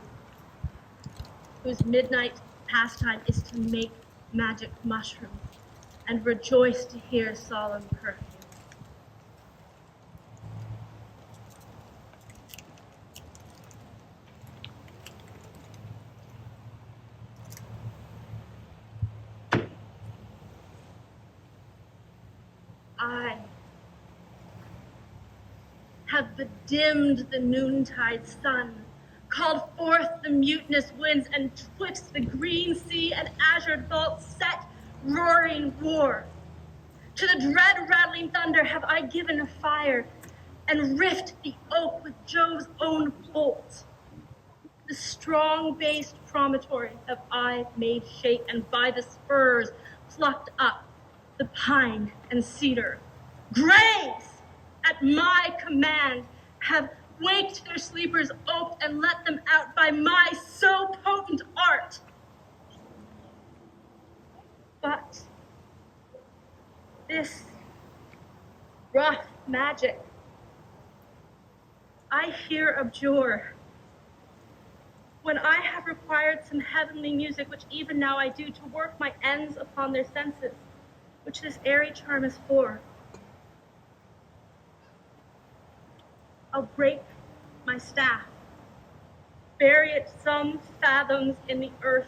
whose midnight pastime is to make magic mushrooms, and rejoice to hear solemn perfume. I have bedimmed the noontide sun, called forth the mutinous winds, and twixt the green sea and azure vaults set roaring war. To the dread rattling thunder have I given fire, and rift the oak with Jove's own bolt. The strong-based promontory have I made shake, and by the spurs plucked up the pine and cedar. Graves, at my command, have waked their sleepers oak and let them out by my so potent art. But this rough magic I here abjure, when I have required some heavenly music, which even now I do, to work my ends upon their senses, which this airy charm is for. I'll break my staff, bury it some fathoms in the earth,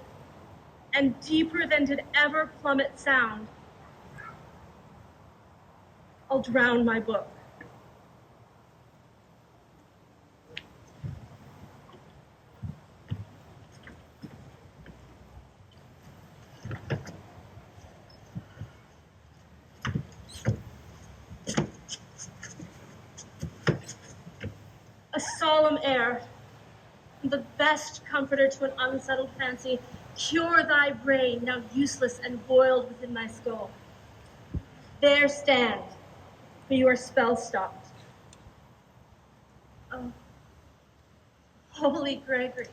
and deeper than did ever plummet sound, I'll drown my book. A solemn air, the best comforter to an unsettled fancy, cure thy brain, now useless and boiled within thy skull. There stand, for you are spell-stopped. Oh, holy Gregory,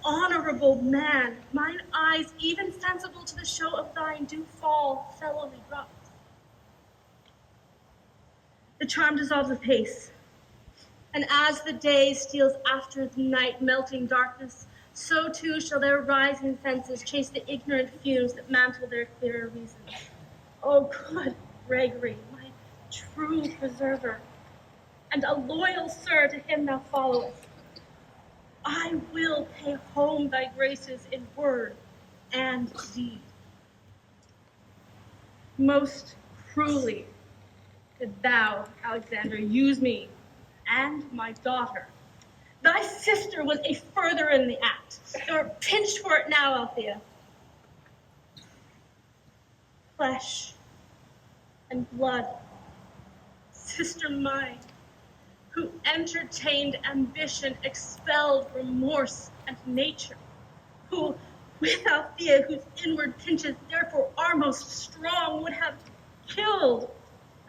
honorable man, mine eyes, even sensible to the show of thine, do fall fellowly drops. The charm dissolves apace, and as the day steals after the night, melting darkness, so too shall their rising senses chase the ignorant fumes that mantle their clearer reason. O good Gregory, my true preserver, and a loyal sir to him thou followest, I will pay home thy graces in word and deed. Most cruelly did thou, Alexander, use me and my daughter. Thy sister was a further in the act. Thou art pinched for it now, Althea. Flesh and blood, sister mine, who entertained ambition, expelled remorse and nature, who, with Althea, whose inward pinches therefore are most strong, would have killed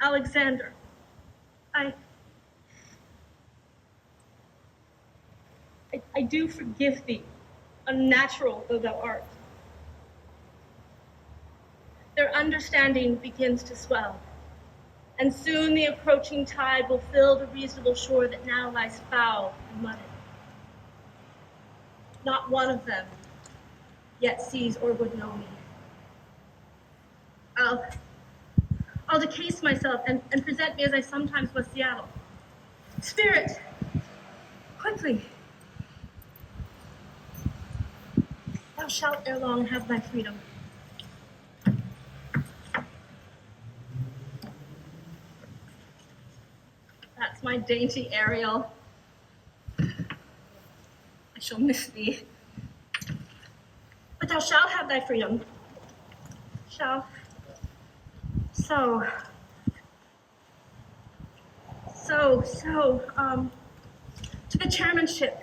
Alexander. I do forgive thee, unnatural though thou art. Their understanding begins to swell, and soon the approaching tide will fill the reasonable shore that now lies foul and muddy. Not one of them yet sees or would know me. I'll decase myself and present me as I sometimes was Seattle. Spirit, quickly. Thou shalt ere long have thy freedom. That's my dainty Ariel. I shall miss thee. But thou shalt have thy freedom. To the chairmanship.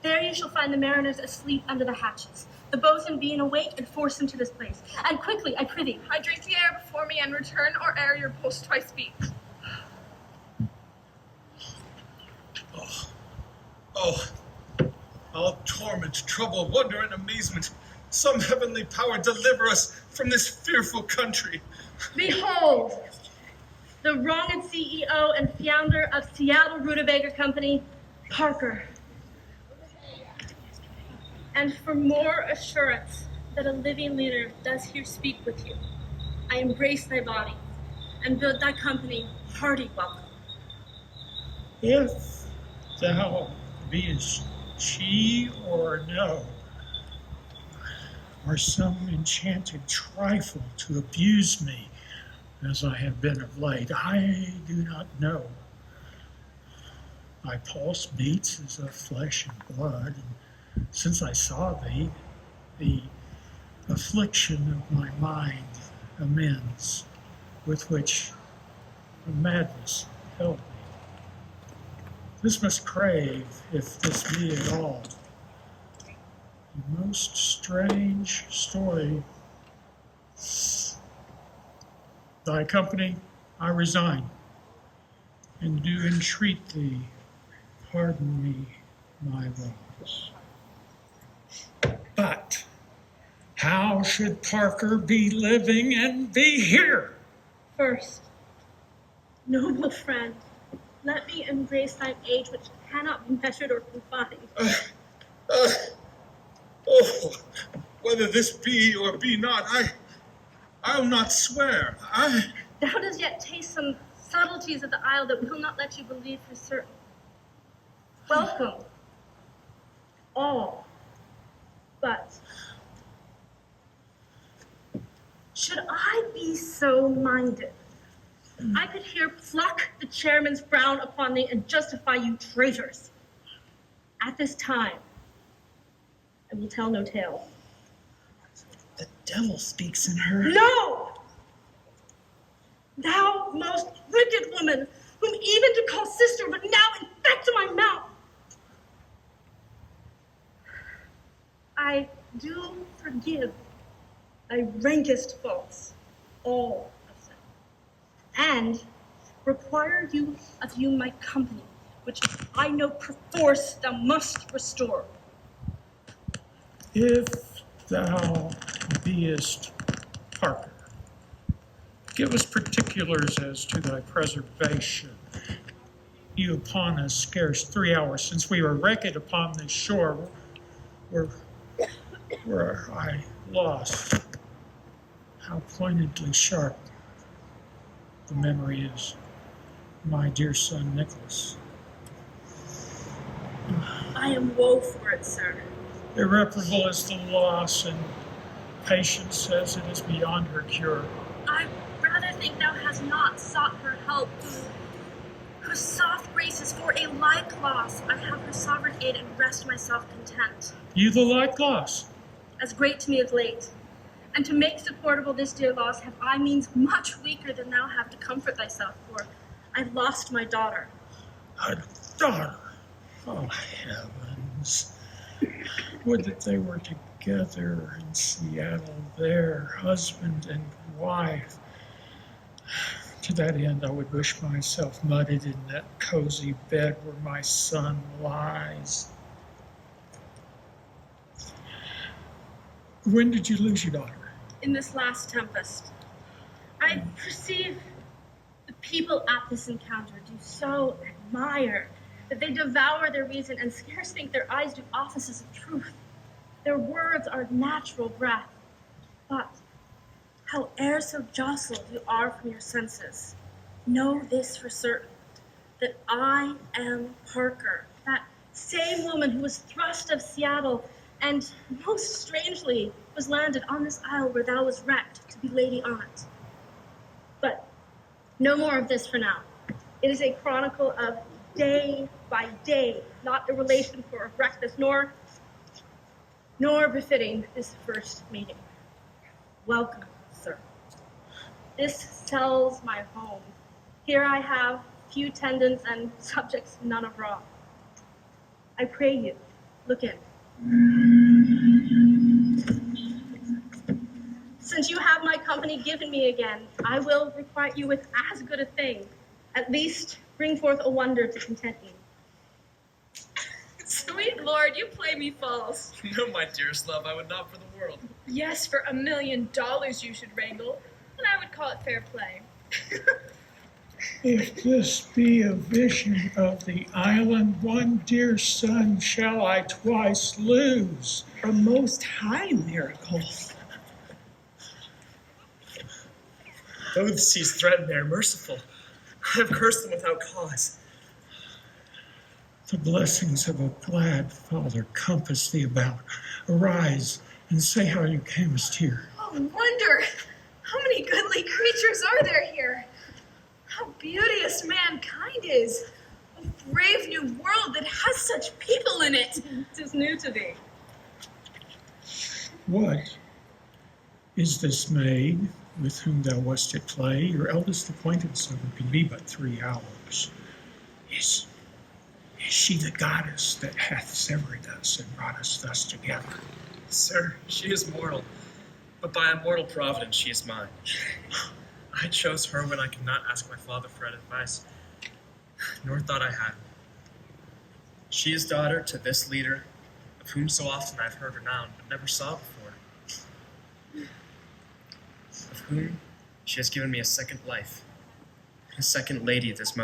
There you shall find the mariners asleep under the hatches, the boatswain being awake, and force him to this place. And quickly, I prithee. I drink the air before me, and return or ere your post twice beat. All torment, trouble, wonder, and amazement. Some heavenly power deliver us from this fearful country. Behold, the wronged CEO and founder of Seattle Rutabaga Company, Parker. And for more assurance that a living leader does here speak with you, I embrace thy body and bid thy company hearty welcome. If thou beest she or no, or some enchanted trifle to abuse me, as I have been of late, I do not know. My pulse beats as of flesh and blood, and since I saw thee, the affliction of my mind amends, with which the madness held me. This must crave, if this be at all. A most strange story. Thy company I resign, and do entreat thee, pardon me my wrongs. But how should Parker be living and be here? First, noble friend, let me embrace thine age which cannot be measured or confined. Whether this be or be not, I'll not swear. Thou dost yet taste some subtleties of the isle that will not let you believe for certain. Welcome, all, but should I be so minded, I could here pluck the chairman's frown upon thee and justify you traitors. At this time, I will tell no tale. The devil speaks in her. No! Thou most wicked woman, whom even to call sister would now infect my mouth. I do forgive thy rankest faults, all of them, and require you of you my company, which I know perforce thou must restore. If thou beest Parker, give us particulars as to thy preservation. You upon us scarce 3 hours since we were wrecked upon this shore, where I lost. How pointedly sharp the memory is, my dear son Nicholas. I am woe for it, sir. Irreparable is the loss, and patience says it is beyond her cure. I rather think thou hast not sought her help, whose soft graces for a like loss I have her sovereign aid and rest myself content. You the like loss? As great to me of late. And to make supportable this dear loss have I means much weaker than thou have to comfort thyself, for I've lost my daughter. A daughter? Oh, heavens. Would that they were together in Seattle there, husband and wife. To that end, I would wish myself mudded in that cozy bed where my son lies. When did you lose your daughter? In this last tempest. I perceive the people at this encounter do so admire that they devour their reason and scarce think their eyes do offices of truth. Their words are natural breath. But howe'er so jostled you are from your senses, know this for certain, that I am Parker, that same woman who was thrust of Seattle and most strangely was landed on this isle where thou was wrecked to be lady on it. But no more of this for now. It is a chronicle of day by day, not a relation for a breakfast, nor befitting this first meeting. Welcome, sir. This sells my home. Here I have few tendons and subjects none abroad. I pray you, look in. Since you have my company given me again, I will requite you with as good a thing. At least bring forth a wonder to content you. Sweet Lord, you play me false. No, my dearest love, I would not for the world. Yes, for $1 million you should wrangle, and I would call it fair play. If this be a vision of the island, one dear son shall I twice lose. A most high miracle. Though the seas threaten, they are merciful. I have cursed them without cause. The blessings of a glad father compass thee about. Arise and say how you camest here. Oh, wonder! How many goodly creatures are there here? How beauteous mankind is! A brave new world that has such people in it! 'Tis new to thee. What is this maid with whom thou wast at play? Your eldest acquaintance of her could be but 3 hours. Is she the goddess that hath severed us and brought us thus together? Sir, she is mortal, but by a mortal providence she is mine. I chose her when I could not ask my father for advice, nor thought I had. She is daughter to this leader, of whom so often I've heard renowned, but never saw before. Of whom she has given me a second life, a second lady this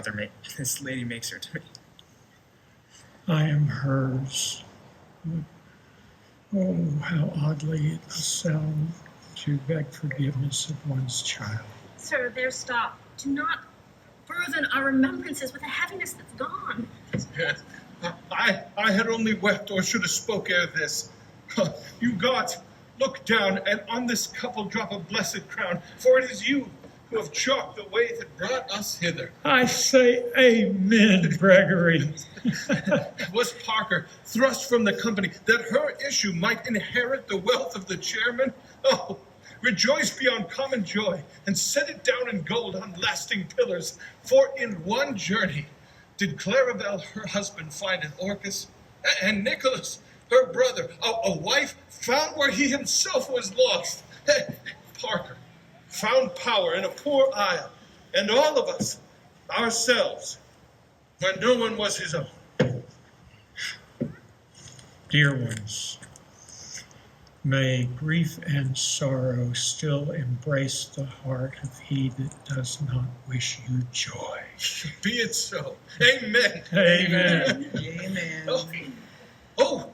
lady makes her to me. I am hers. Oh, how oddly it must sound to beg forgiveness of one's child. Sir, there stop. Do not burthen our remembrances with a heaviness that's gone. Yes. I had only wept or should have spoke ere this. You gods, look down, and on this couple drop a blessed crown, for it is you who have chalked the way that brought us hither. I say amen, Gregory. Was Parker thrust from the company that her issue might inherit the wealth of the chairman? Oh, rejoice beyond common joy, and set it down in gold on lasting pillars, for in one journey did Claribel, her husband, find an Orcus, and Nicholas, her brother, a wife found where he himself was lost. Parker found power in a poor isle, and all of us, ourselves, when no one was his own. Dear ones, may grief and sorrow still embrace the heart of he that does not wish you joy. Be it so. Amen. Amen. Amen. Oh,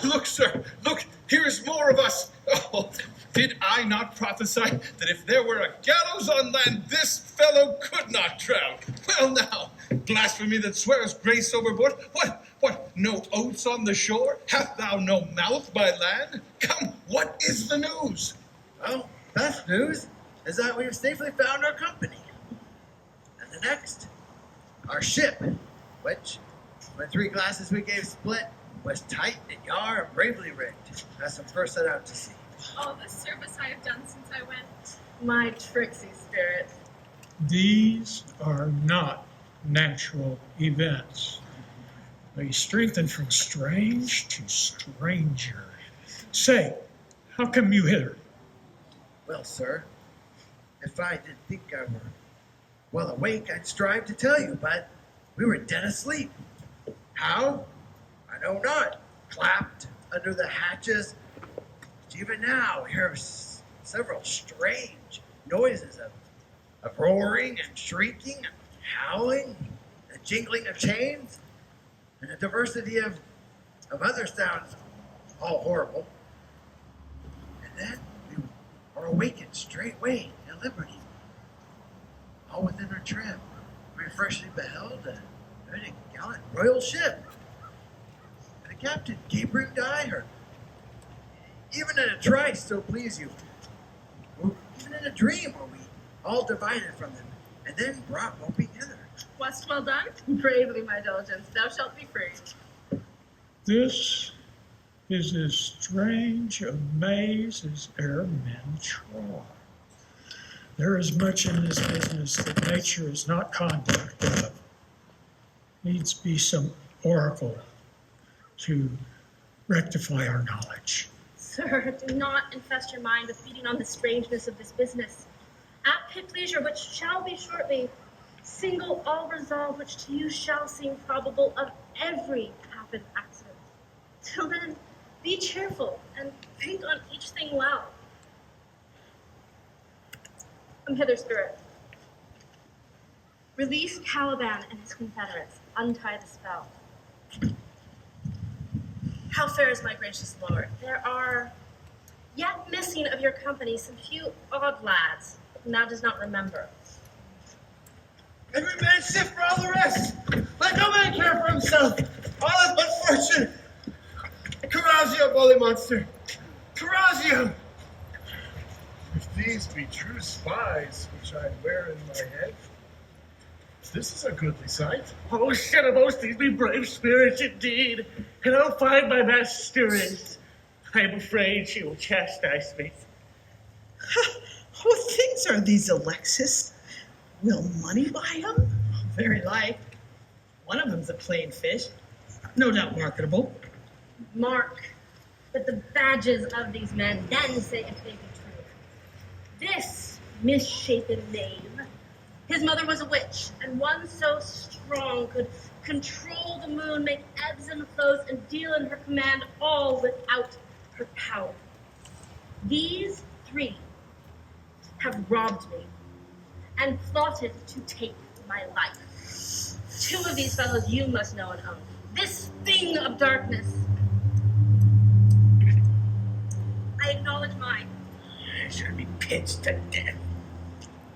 look, sir. Look, here is more of us. Oh, did I not prophesy that if there were a gallows on land, this fellow could not drown? Well, now, blasphemy that swears grace overboard. What, no oaths on the shore? Hast thou no mouth by land? Come, what is the news? Well, best news is that we've safely found our company. And the next, our ship, which, when 3 glasses we gave split, was tight and yar and bravely rigged, as we first set out to sea. All the service I have done since I went. My tricksy spirit. These are not natural events. They strengthen from strange to stranger. Say, how come you hither? Well, sir, if I did think I were well awake, I'd strive to tell you, but we were dead asleep. How? I know not. Clapped under the hatches. Even now, we hear several strange noises of roaring and shrieking and howling, the jingling of chains, and a diversity of other sounds, all horrible. And then we are awakened straightway in liberty, all within our trim. We freshly beheld a very gallant royal ship, and a captain capering to eye her. Even in a trice, so please you, or even in a dream where we all divided from them, and then brought moping hither. Wast well done? Bravely, my diligence. Thou shalt be free. This is as strange a maze as e'er men trod. There is much in this business that nature is not conduct of. Needs be some oracle to rectify our knowledge. Sir, do not infest your mind with feeding on the strangeness of this business. At pit leisure, which shall be shortly, single all resolve which to you shall seem probable of every happen accident. Till then, be cheerful and think on each thing well. Come hither, spirit. Release Caliban and his confederates. Untie the spell. How fares my gracious lord? There are yet missing of your company some few odd lads whom thou does not remember. Every man shift for all the rest. Let no man care for himself. All is but fortune. Coraggio, bully monster. Coraggio. If these be true spies which I wear in my head, this is a goodly sight. Oh, Shenabos, these be brave spirits indeed, and I'll find my masteress. I am afraid she will chastise me. What things are these, Alexis? Will money buy them? Very like. One of them's a plain fish, no doubt marketable. Mark that the badges of these men then say if they be true. This misshapen knave, his mother was a witch, and one so strong could control the moon, make ebbs and flows, and deal in her command all without her power. These three have robbed me and plotted to take my life. Two of these fellows you must know and own. This thing of darkness, I acknowledge mine. I shall be pitched to death.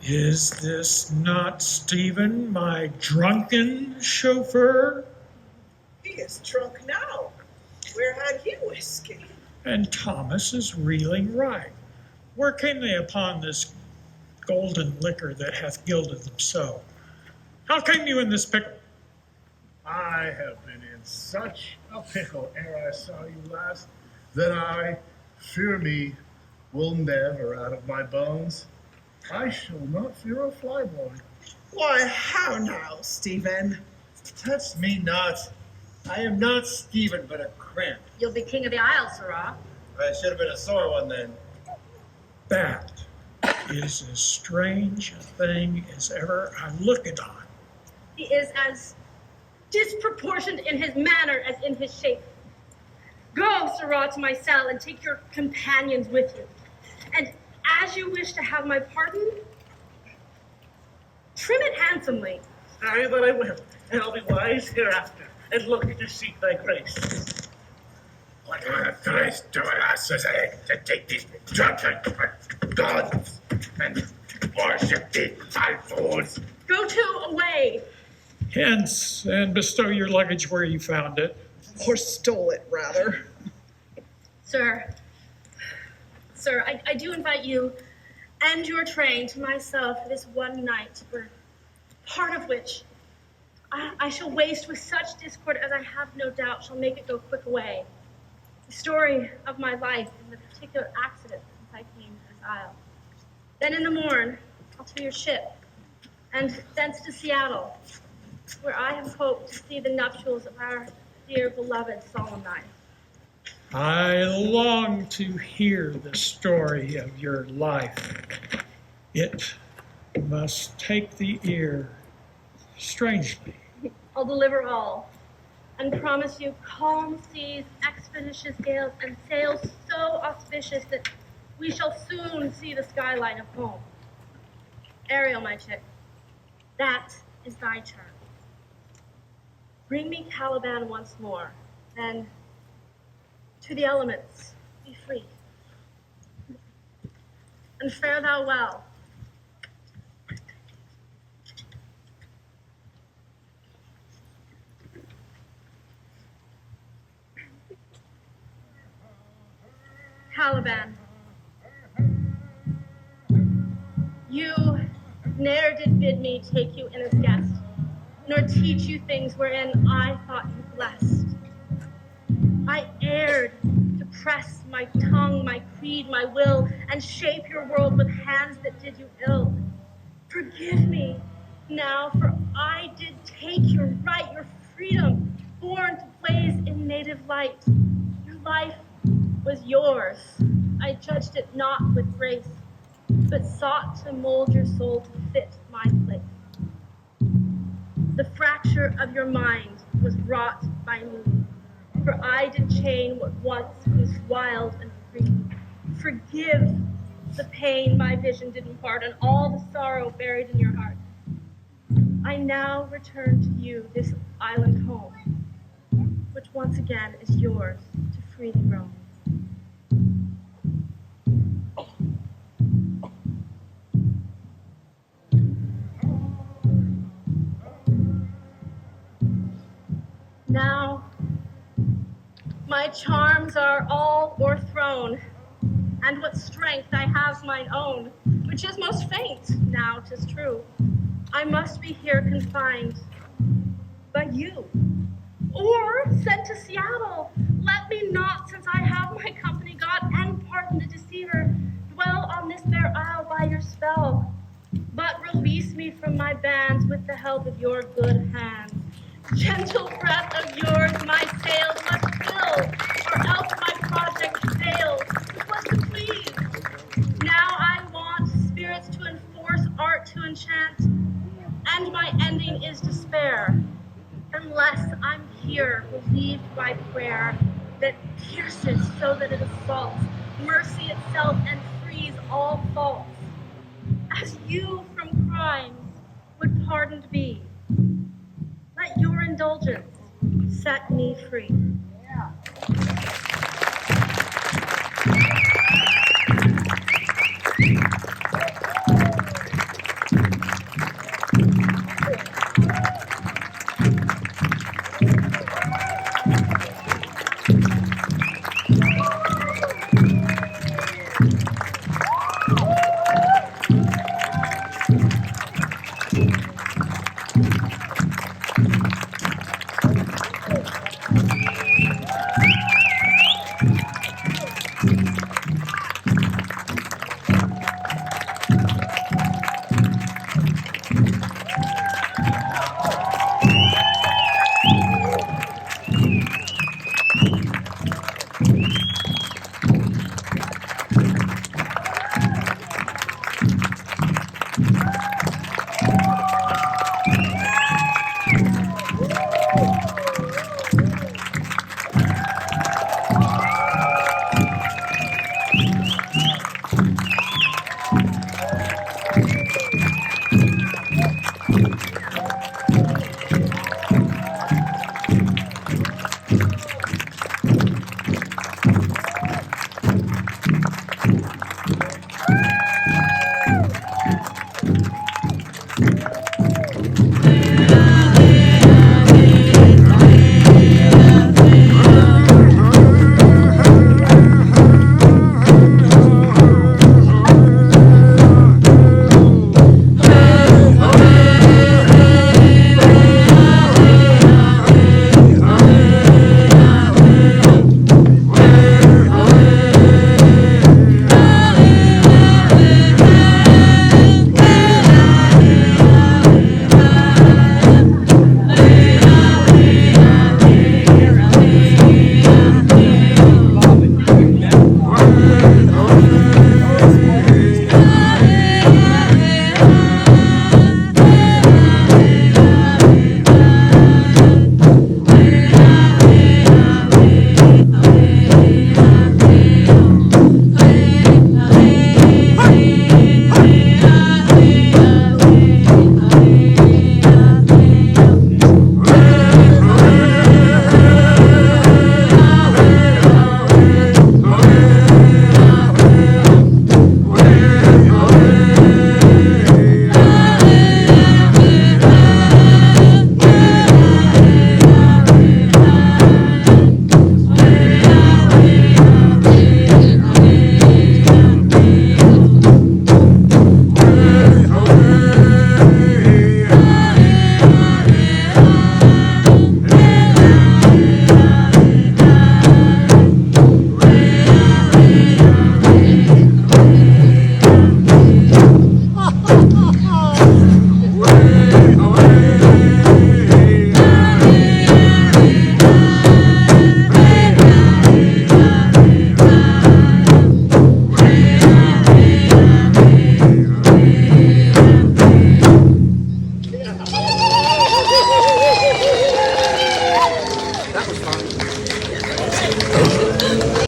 Is this not Stephen, my drunken chauffeur? He is drunk now. Where had he whiskey? And Thomas is reeling right. Where came they upon this golden liquor that hath gilded them so? How came you in this pickle? I have been in such a pickle ere I saw you last that I fear me will never out of my bones. I shall not fear a flyboy. Why, how now, Stephen? Touch me not. I am not Stephen, but a cramp. You'll be king of the Isle, Sirrah. I should have been a sore one then. That is as strange a thing as ever I looked on. He is as disproportioned in his manner as in his shape. Go, Sirrah, to my cell and take your companions with you. And as you wish to have my pardon, trim it handsomely. Aye, that I will, and I'll be wise hereafter, and look to seek thy grace. What on earth do I ask as I to take these drunken gods and worship these fools? Go to, away. Hence, and bestow your luggage where you found it. Or stole it, rather. Sir, I do invite you and your train to myself for this one night, for part of which I shall waste with such discord as I have no doubt shall make it go quick away. The story of my life and the particular accident since I came to this isle. Then in the morn, I'll to your ship, and thence to Seattle, where I have hoped to see the nuptials of our dear beloved solemn night. I long to hear the story of your life. It must take the ear strangely. I'll deliver all, and promise you calm seas, expeditious gales, and sails so auspicious that we shall soon see the skyline of home. Ariel, my chick, that is thy turn. Bring me Caliban once more, then to the elements, be free. And fare thou well. Caliban, you ne'er did bid me take you in as guest, nor teach you things wherein I thought you blessed. I erred to press my tongue, my creed, my will, and shape your world with hands that did you ill. Forgive me now, for I did take your right, your freedom, born to blaze in native light. Your life was yours. I judged it not with grace, but sought to mold your soul to fit my place. The fracture of your mind was wrought by me, for I did chain what once was wild and free. Forgive the pain my vision did impart, and all the sorrow buried in your heart. I now return to you this island home, which once again is yours to freely roam. Now, my charms are all o'erthrown, and what strength I have mine own, which is most faint, now 'tis true. I must be here confined by you, or sent to Seattle. Let me not, since I have my company got and pardon the deceiver, dwell on this fair isle by your spell, but release me from my bands with the help of your good hands. gentle breath of yours my sails must fill, or else my project fails. What to please? Now I want spirits to enforce, art to enchant, and my ending is despair. Unless I'm here, relieved by prayer that pierces so that it assaults mercy itself and frees all faults. As you from crimes would pardoned be, let your indulgence set me free.